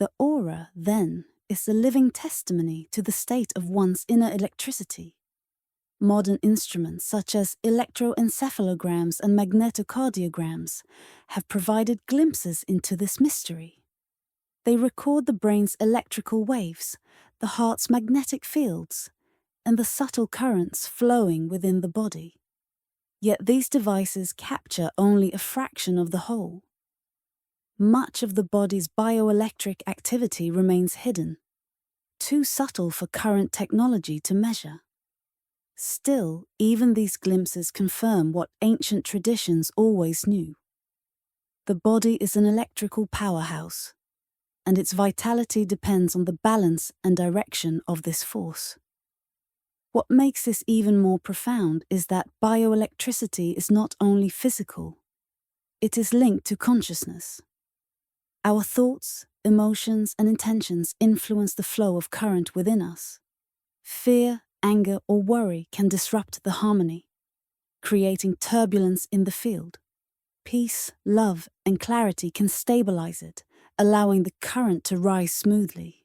The aura, then, is a living testimony to the state of one's inner electricity. Modern instruments such as electroencephalograms and magnetocardiograms have provided glimpses into this mystery. They record the brain's electrical waves, the heart's magnetic fields, and the subtle currents flowing within the body. Yet these devices capture only a fraction of the whole. Much of the body's bioelectric activity remains hidden, too subtle for current technology to measure. Still, even these glimpses confirm what ancient traditions always knew. The body is an electrical powerhouse, and its vitality depends on the balance and direction of this force. What makes this even more profound is that bioelectricity is not only physical, it is linked to consciousness. Our thoughts, emotions, and intentions influence the flow of current within us. Fear, anger, or worry can disrupt the harmony, creating turbulence in the field. Peace, love, and clarity can stabilize it, allowing the current to rise smoothly.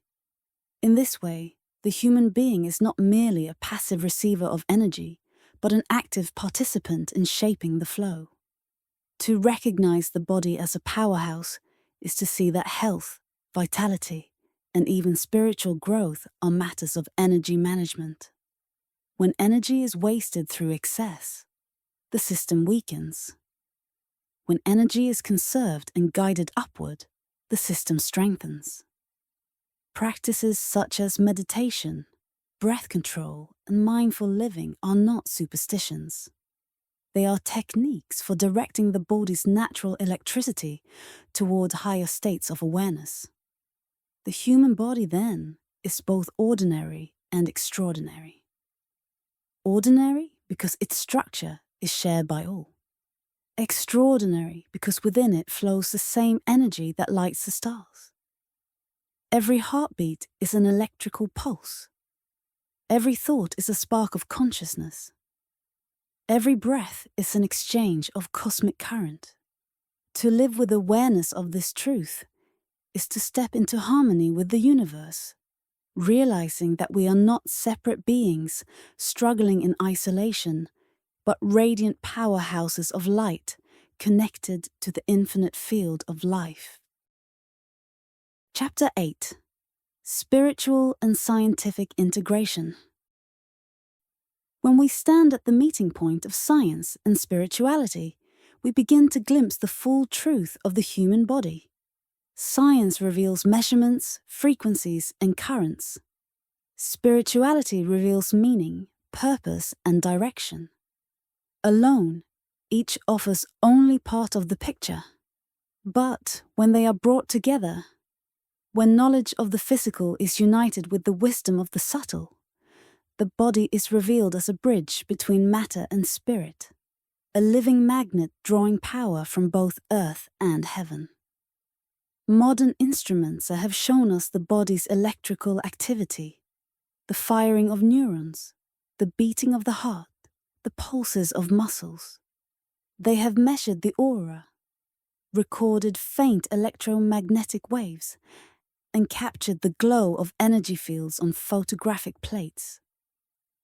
In this way, the human being is not merely a passive receiver of energy, but an active participant in shaping the flow. To recognize the body as a powerhouse is to see that health, vitality, and even spiritual growth are matters of energy management. When energy is wasted through excess, the system weakens. When energy is conserved and guided upward, the system strengthens. Practices such as meditation, breath control, and mindful living are not superstitions. They are techniques for directing the body's natural electricity toward higher states of awareness. The human body, then, is both ordinary and extraordinary. Ordinary because its structure is shared by all. Extraordinary because within it flows the same energy that lights the stars. Every heartbeat is an electrical pulse. Every thought is a spark of consciousness. Every breath is an exchange of cosmic current. To live with awareness of this truth is to step into harmony with the universe, realizing that we are not separate beings struggling in isolation, but radiant powerhouses of light connected to the infinite field of life. Chapter 8: Spiritual and Scientific Integration. When we stand at the meeting point of science and spirituality, we begin to glimpse the full truth of the human body. Science reveals measurements, frequencies, and currents. Spirituality reveals meaning, purpose, and direction. Alone, each offers only part of the picture. But when they are brought together, when knowledge of the physical is united with the wisdom of the subtle, the body is revealed as a bridge between matter and spirit, a living magnet drawing power from both earth and heaven. Modern instruments have shown us the body's electrical activity, the firing of neurons, the beating of the heart, the pulses of muscles. They have measured the aura, recorded faint electromagnetic waves, and captured the glow of energy fields on photographic plates.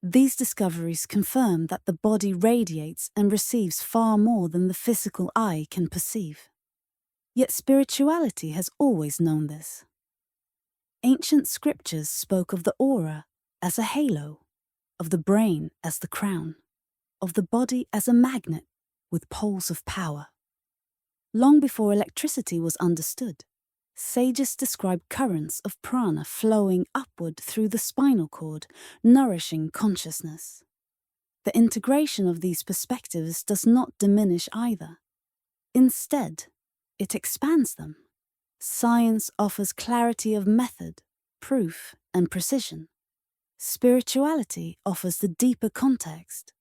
These discoveries confirm that the body radiates and receives far more than the physical eye can perceive. Yet spirituality has always known this. Ancient scriptures spoke of the aura as a halo, of the brain as the crown, of the body as a magnet with poles of power. Long before electricity was understood, sages described currents of prana flowing upward through the spinal cord, nourishing consciousness. The integration of these perspectives does not diminish either. Instead, it expands them. Science offers clarity of method, proof, and precision. Spirituality offers the deeper context,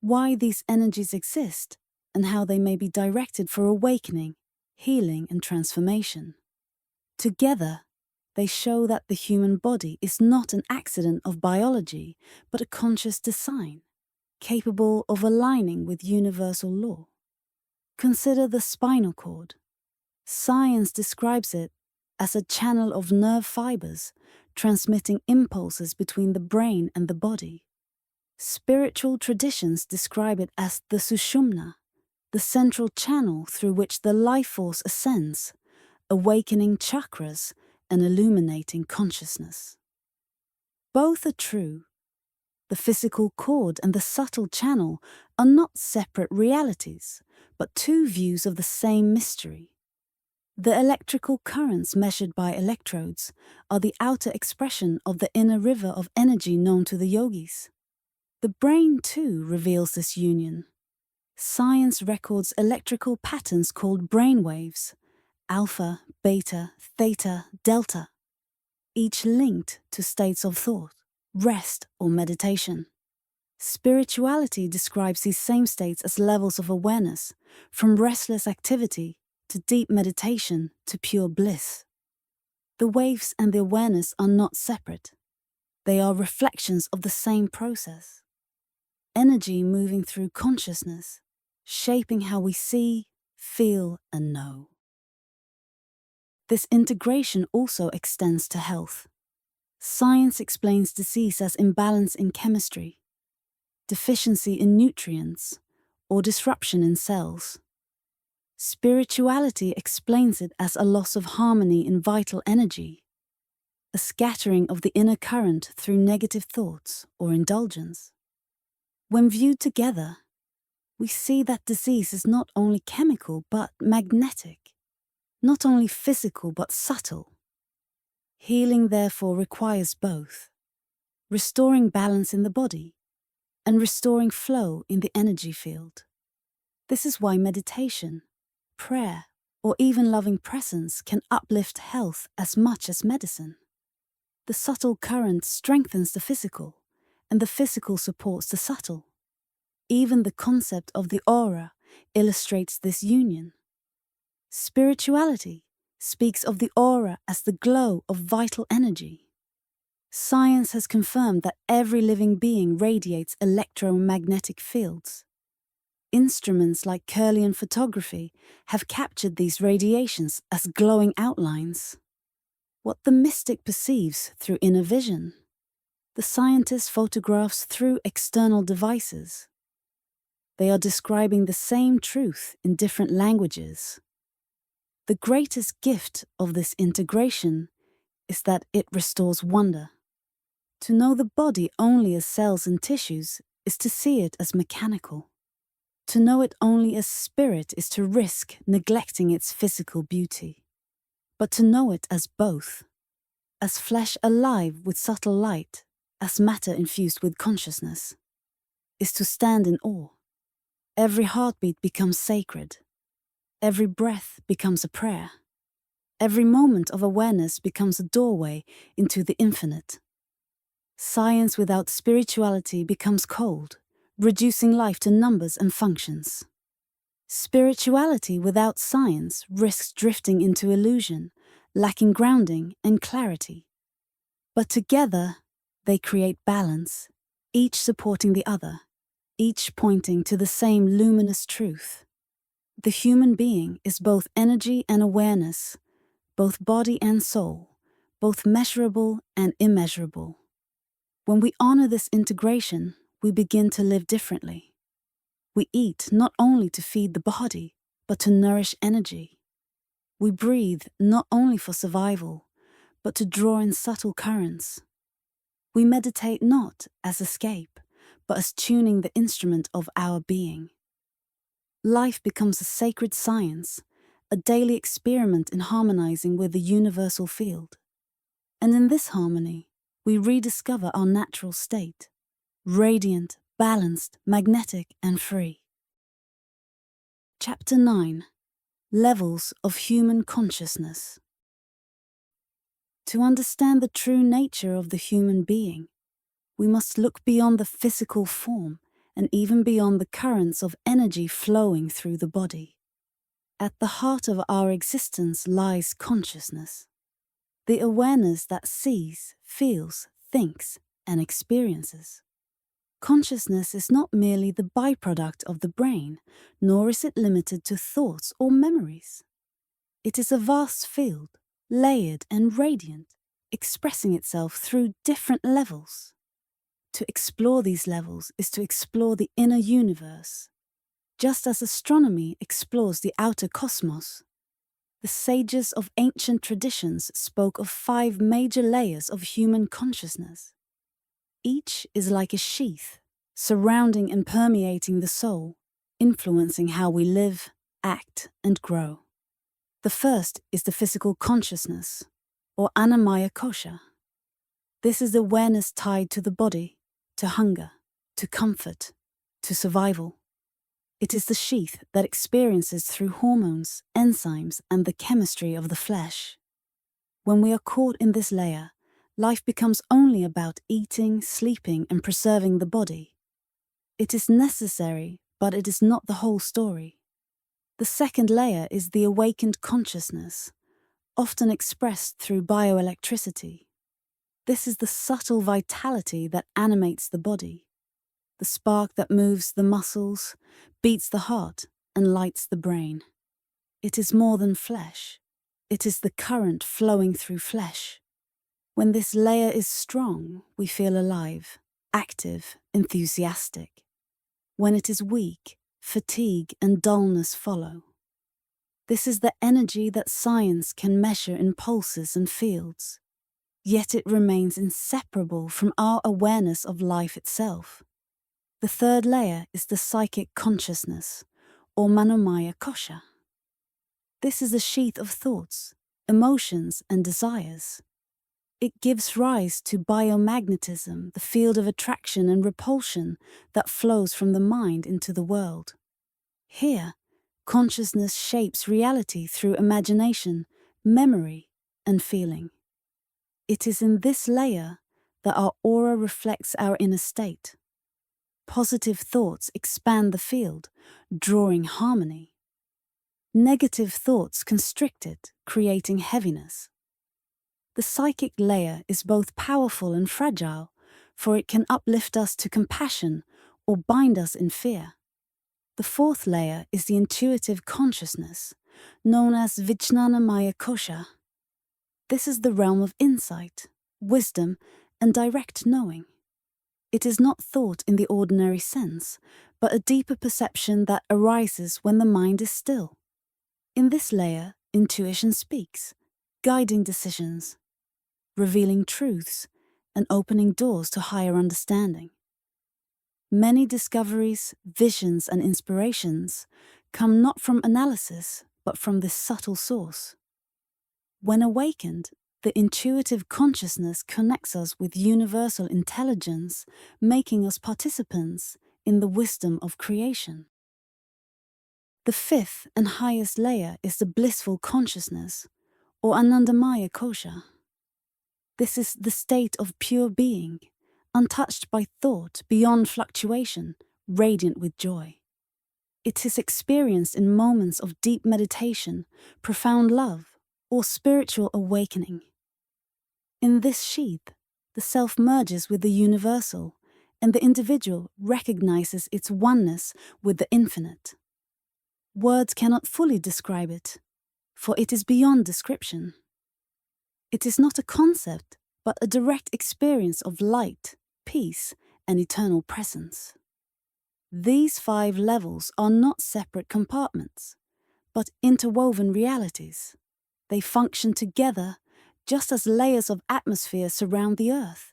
why these energies exist and how they may be directed for awakening, healing, and transformation. Together, they show that the human body is not an accident of biology, but a conscious design, capable of aligning with universal law. Consider the spinal cord. Science describes it as a channel of nerve fibers transmitting impulses between the brain and the body. Spiritual traditions describe it as the sushumna, the central channel through which the life force ascends, awakening chakras and illuminating consciousness. Both are true. The physical cord and the subtle channel are not separate realities, but two views of the same mystery. The electrical currents measured by electrodes are the outer expression of the inner river of energy known to the yogis. The brain, too, reveals this union. Science records electrical patterns called brainwaves, alpha, beta, theta, delta, each linked to states of thought, rest, or meditation. Spirituality describes these same states as levels of awareness, from restless activity to deep meditation to pure bliss. The waves and the awareness are not separate. They are reflections of the same process. Energy moving through consciousness, shaping how we see, feel, and know. This integration also extends to health. Science explains disease as imbalance in chemistry, deficiency in nutrients, or disruption in cells. Spirituality explains it as a loss of harmony in vital energy, a scattering of the inner current through negative thoughts or indulgence. When viewed together, we see that disease is not only chemical but magnetic, not only physical but subtle. Healing therefore requires both, restoring balance in the body and restoring flow in the energy field. This is why meditation, prayer, or even loving presence can uplift health as much as medicine. The subtle current strengthens the physical, and the physical supports the subtle. Even the concept of the aura illustrates this union. Spirituality speaks of the aura as the glow of vital energy. Science has confirmed that every living being radiates electromagnetic fields. Instruments like Kirlian photography have captured these radiations as glowing outlines. What the mystic perceives through inner vision, the scientist photographs through external devices. They are describing the same truth in different languages. The greatest gift of this integration is that it restores wonder. To know the body only as cells and tissues is to see it as mechanical. To know it only as spirit is to risk neglecting its physical beauty. But to know it as both, as flesh alive with subtle light, as matter infused with consciousness, is to stand in awe. Every heartbeat becomes sacred. Every breath becomes a prayer. Every moment of awareness becomes a doorway into the infinite. Science without spirituality becomes cold, reducing life to numbers and functions. Spirituality without science risks drifting into illusion, lacking grounding and clarity. But together, they create balance, each supporting the other, each pointing to the same luminous truth. The human being is both energy and awareness, both body and soul, both measurable and immeasurable. When we honor this integration, we begin to live differently. We eat not only to feed the body, but to nourish energy. We breathe not only for survival, but to draw in subtle currents. We meditate not as escape, but as tuning the instrument of our being. Life becomes a sacred science, a daily experiment in harmonizing with the universal field. And in this harmony, we rediscover our natural state, radiant, balanced, magnetic, and free. Chapter 9. Levels of Human Consciousness. To understand the true nature of the human being, we must look beyond the physical form and even beyond the currents of energy flowing through the body. At the heart of our existence lies consciousness, the awareness that sees, feels, thinks, and experiences. Consciousness is not merely the byproduct of the brain, nor is it limited to thoughts or memories. It is a vast field, layered and radiant, expressing itself through different levels. To explore these levels is to explore the inner universe. Just as astronomy explores the outer cosmos, the sages of ancient traditions spoke of 5 major layers of human consciousness. Each is like a sheath, surrounding and permeating the soul, influencing how we live, act, and grow. The first is the physical consciousness, or annamaya kosha. This is awareness tied to the body, to hunger, to comfort, to survival. It is the sheath that experiences through hormones, enzymes, and the chemistry of the flesh. When we are caught in this layer, life becomes only about eating, sleeping, and preserving the body. It is necessary, but it is not the whole story. The second layer is the awakened consciousness, often expressed through bioelectricity. This is the subtle vitality that animates the body, the spark that moves the muscles, beats the heart, and lights the brain. It is more than flesh. It is the current flowing through flesh. When this layer is strong, we feel alive, active, enthusiastic. When it is weak, fatigue and dullness follow. This is the energy that science can measure in pulses and fields. Yet it remains inseparable from our awareness of life itself. The third layer is the psychic consciousness, or manomaya kosha. This is a sheath of thoughts, emotions, and desires. It gives rise to biomagnetism, the field of attraction and repulsion that flows from the mind into the world. Here, consciousness shapes reality through imagination, memory, and feeling. It is in this layer that our aura reflects our inner state. Positive thoughts expand the field, drawing harmony. Negative thoughts constrict it, creating heaviness. The psychic layer is both powerful and fragile, for it can uplift us to compassion or bind us in fear. The fourth layer is the intuitive consciousness, known as Vijnanamaya Kosha. This is the realm of insight, wisdom, and direct knowing. It is not thought in the ordinary sense, but a deeper perception that arises when the mind is still. In this layer, intuition speaks, guiding decisions, revealing truths, and opening doors to higher understanding. Many discoveries, visions, and inspirations come not from analysis, but from this subtle source. When awakened, the intuitive consciousness connects us with universal intelligence, making us participants in the wisdom of creation. The fifth and highest layer is the blissful consciousness, or Anandamaya kosha. This is the state of pure being, untouched by thought, beyond fluctuation, radiant with joy. It is experienced in moments of deep meditation, profound love, or spiritual awakening. In this sheath, the self merges with the universal, and the individual recognizes its oneness with the infinite. Words cannot fully describe it, for it is beyond description. It is not a concept, but a direct experience of light, peace, and eternal presence. These 5 levels are not separate compartments, but interwoven realities. They function together just as layers of atmosphere surround the earth.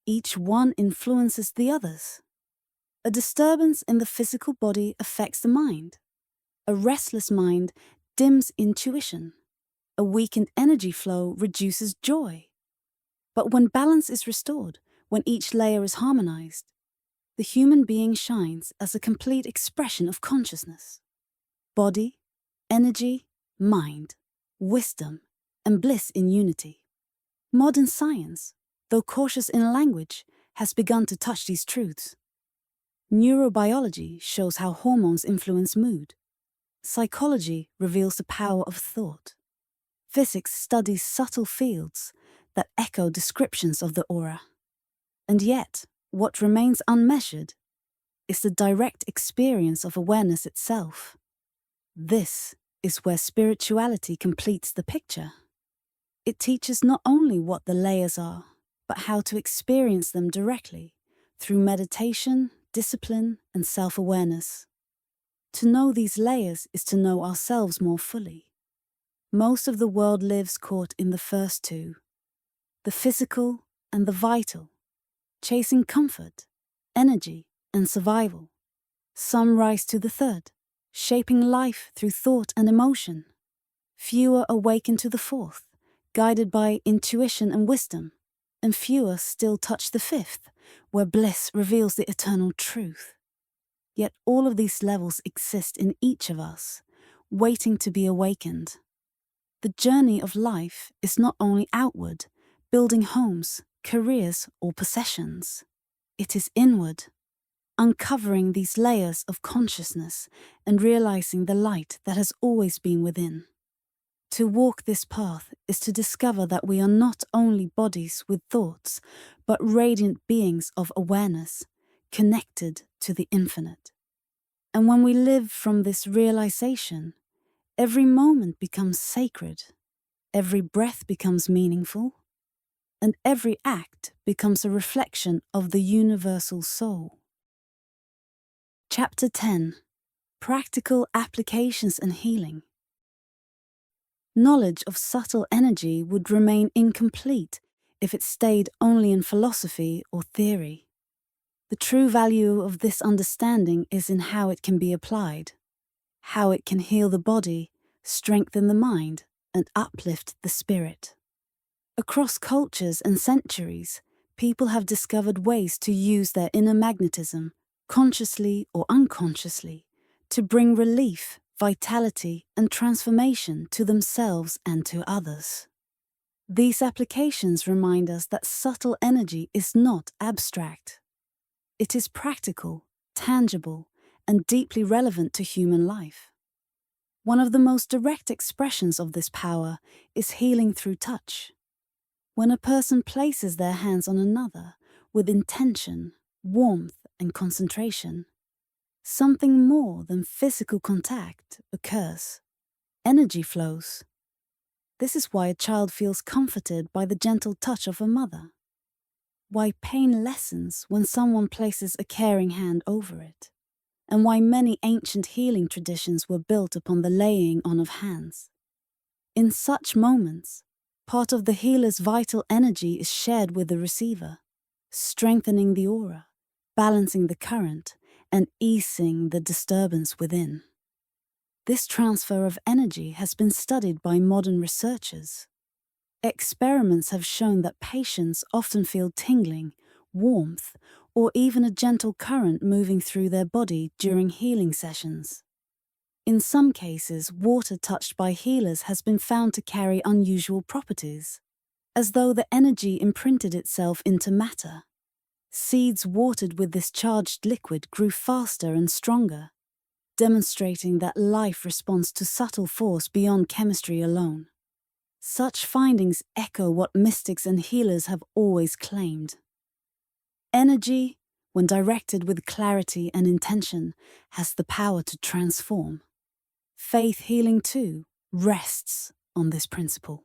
Each one influences the others. A disturbance in the physical body affects the mind. A restless mind dims intuition. A weakened energy flow reduces joy. But when balance is restored, when each layer is harmonized, the human being shines as a complete expression of consciousness. Body, energy, mind, wisdom, and bliss in unity. Modern science, though cautious in language, has begun to touch these truths. Neurobiology shows how hormones influence mood. Psychology reveals the power of thought. Physics studies subtle fields that echo descriptions of the aura. And yet, what remains unmeasured is the direct experience of awareness itself. This is where spirituality completes the picture. It teaches not only what the layers are, but how to experience them directly through meditation, discipline, and self-awareness. To know these layers is to know ourselves more fully. Most of the world lives caught in the first 2, the physical and the vital, chasing comfort, energy, and survival. Some rise to the third, shaping life through thought and emotion. Fewer awaken to the fourth, guided by intuition and wisdom, and fewer still touch the fifth, where bliss reveals the eternal truth. Yet all of these levels exist in each of us, waiting to be awakened. The journey of life is not only outward, building homes, careers, or possessions. It is inward, uncovering these layers of consciousness and realizing the light that has always been within. To walk this path is to discover that we are not only bodies with thoughts, but radiant beings of awareness, connected to the infinite. And when we live from this realization, every moment becomes sacred, every breath becomes meaningful, and every act becomes a reflection of the universal soul. Chapter 10. Practical Applications and Healing. Knowledge of subtle energy would remain incomplete if it stayed only in philosophy or theory. The true value of this understanding is in how it can be applied, how it can heal the body, strengthen the mind, and uplift the spirit. Across cultures and centuries, people have discovered ways to use their inner magnetism, consciously or unconsciously, to bring relief, vitality, and transformation to themselves and to others. These applications remind us that subtle energy is not abstract. It is practical, tangible, and deeply relevant to human life. One of the most direct expressions of this power is healing through touch. When a person places their hands on another with intention, warmth, and concentration, something more than physical contact occurs. Energy flows. This is why a child feels comforted by the gentle touch of a mother. Why pain lessens when someone places a caring hand over it. And why many ancient healing traditions were built upon the laying on of hands. In such moments, part of the healer's vital energy is shared with the receiver, strengthening the aura, balancing the current and easing the disturbance within. This transfer of energy has been studied by modern researchers. Experiments have shown that patients often feel tingling, warmth, or even a gentle current moving through their body during healing sessions. In some cases, water touched by healers has been found to carry unusual properties, as though the energy imprinted itself into matter. Seeds watered with this charged liquid grew faster and stronger, demonstrating that life responds to subtle force beyond chemistry alone. Such findings echo what mystics and healers have always claimed. Energy, when directed with clarity and intention, has the power to transform. Faith healing, too, rests on this principle.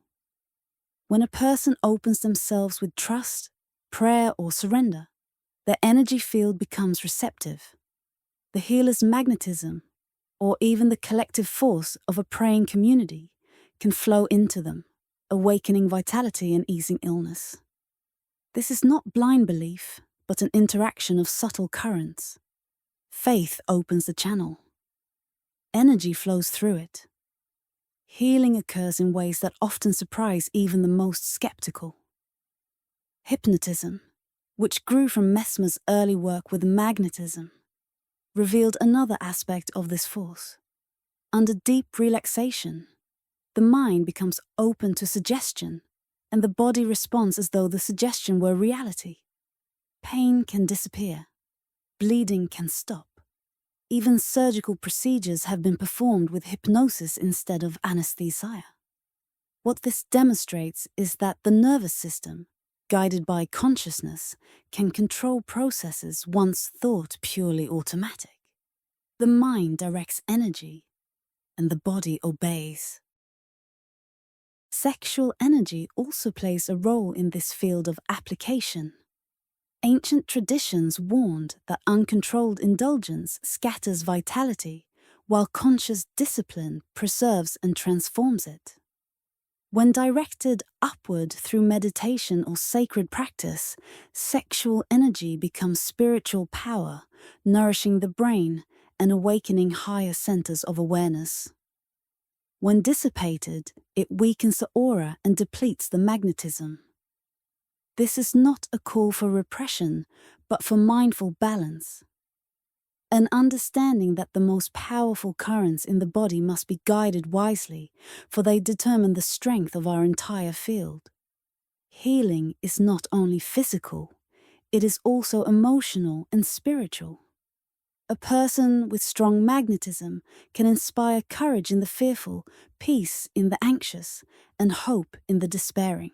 When a person opens themselves with trust, prayer, or surrender, their energy field becomes receptive. The healer's magnetism, or even the collective force of a praying community, can flow into them, awakening vitality and easing illness. This is not blind belief, but an interaction of subtle currents. Faith opens the channel. Energy flows through it. Healing occurs in ways that often surprise even the most skeptical. Hypnotism, which grew from Mesmer's early work with magnetism, revealed another aspect of this force. Under deep relaxation, the mind becomes open to suggestion, and the body responds as though the suggestion were reality. Pain can disappear. Bleeding can stop. Even surgical procedures have been performed with hypnosis instead of anesthesia. What this demonstrates is that the nervous system, guided by consciousness, can control processes once thought purely automatic. The mind directs energy, and the body obeys. Sexual energy also plays a role in this field of application. Ancient traditions warned that uncontrolled indulgence scatters vitality, while conscious discipline preserves and transforms it. When directed upward through meditation or sacred practice, sexual energy becomes spiritual power, nourishing the brain and awakening higher centers of awareness. When dissipated, it weakens the aura and depletes the magnetism. This is not a call for repression, but for mindful balance. An understanding that the most powerful currents in the body must be guided wisely, for they determine the strength of our entire field. Healing is not only physical, it is also emotional and spiritual. A person with strong magnetism can inspire courage in the fearful, peace in the anxious, and hope in the despairing.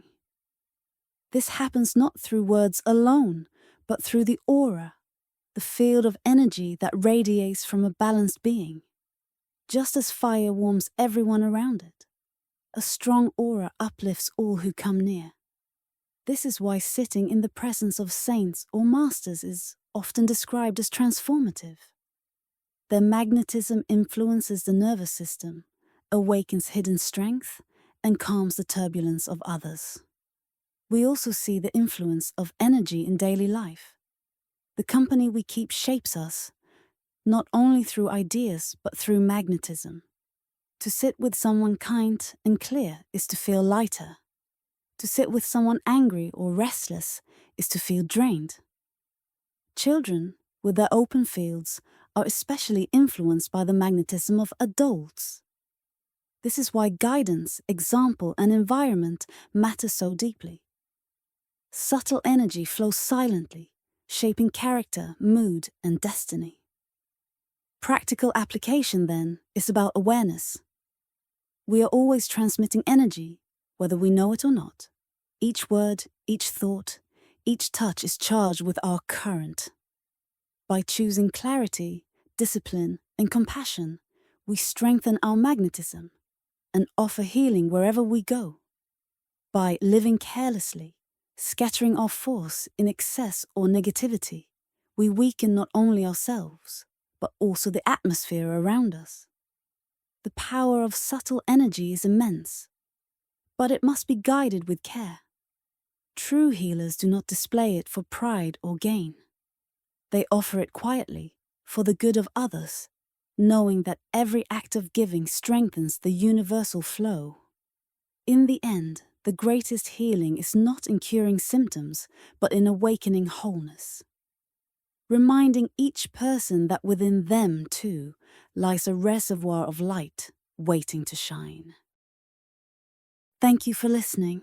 This happens not through words alone, but through the aura, the field of energy that radiates from a balanced being. Just as fire warms everyone around it, a strong aura uplifts all who come near. This is why sitting in the presence of saints or masters is often described as transformative. Their magnetism influences the nervous system, awakens hidden strength, and calms the turbulence of others. We also see the influence of energy in daily life. The company we keep shapes us, not only through ideas, but through magnetism. To sit with someone kind and clear is to feel lighter. To sit with someone angry or restless is to feel drained. Children, with their open fields, are especially influenced by the magnetism of adults. This is why guidance, example, and environment matter so deeply. Subtle energy flows silently, shaping character, mood, and destiny. Practical application, then, is about awareness. We are always transmitting energy, whether we know it or not. Each word, each thought, each touch is charged with our current. By choosing clarity, discipline, and compassion, we strengthen our magnetism and offer healing wherever we go. By living carelessly, scattering our force in excess or negativity, we weaken not only ourselves, but also the atmosphere around us. The power of subtle energy is immense, but it must be guided with care. True healers do not display it for pride or gain. They offer it quietly, for the good of others, knowing that every act of giving strengthens the universal flow. In the end, the greatest healing is not in curing symptoms, but in awakening wholeness. Reminding each person that within them, too, lies a reservoir of light waiting to shine. Thank you for listening.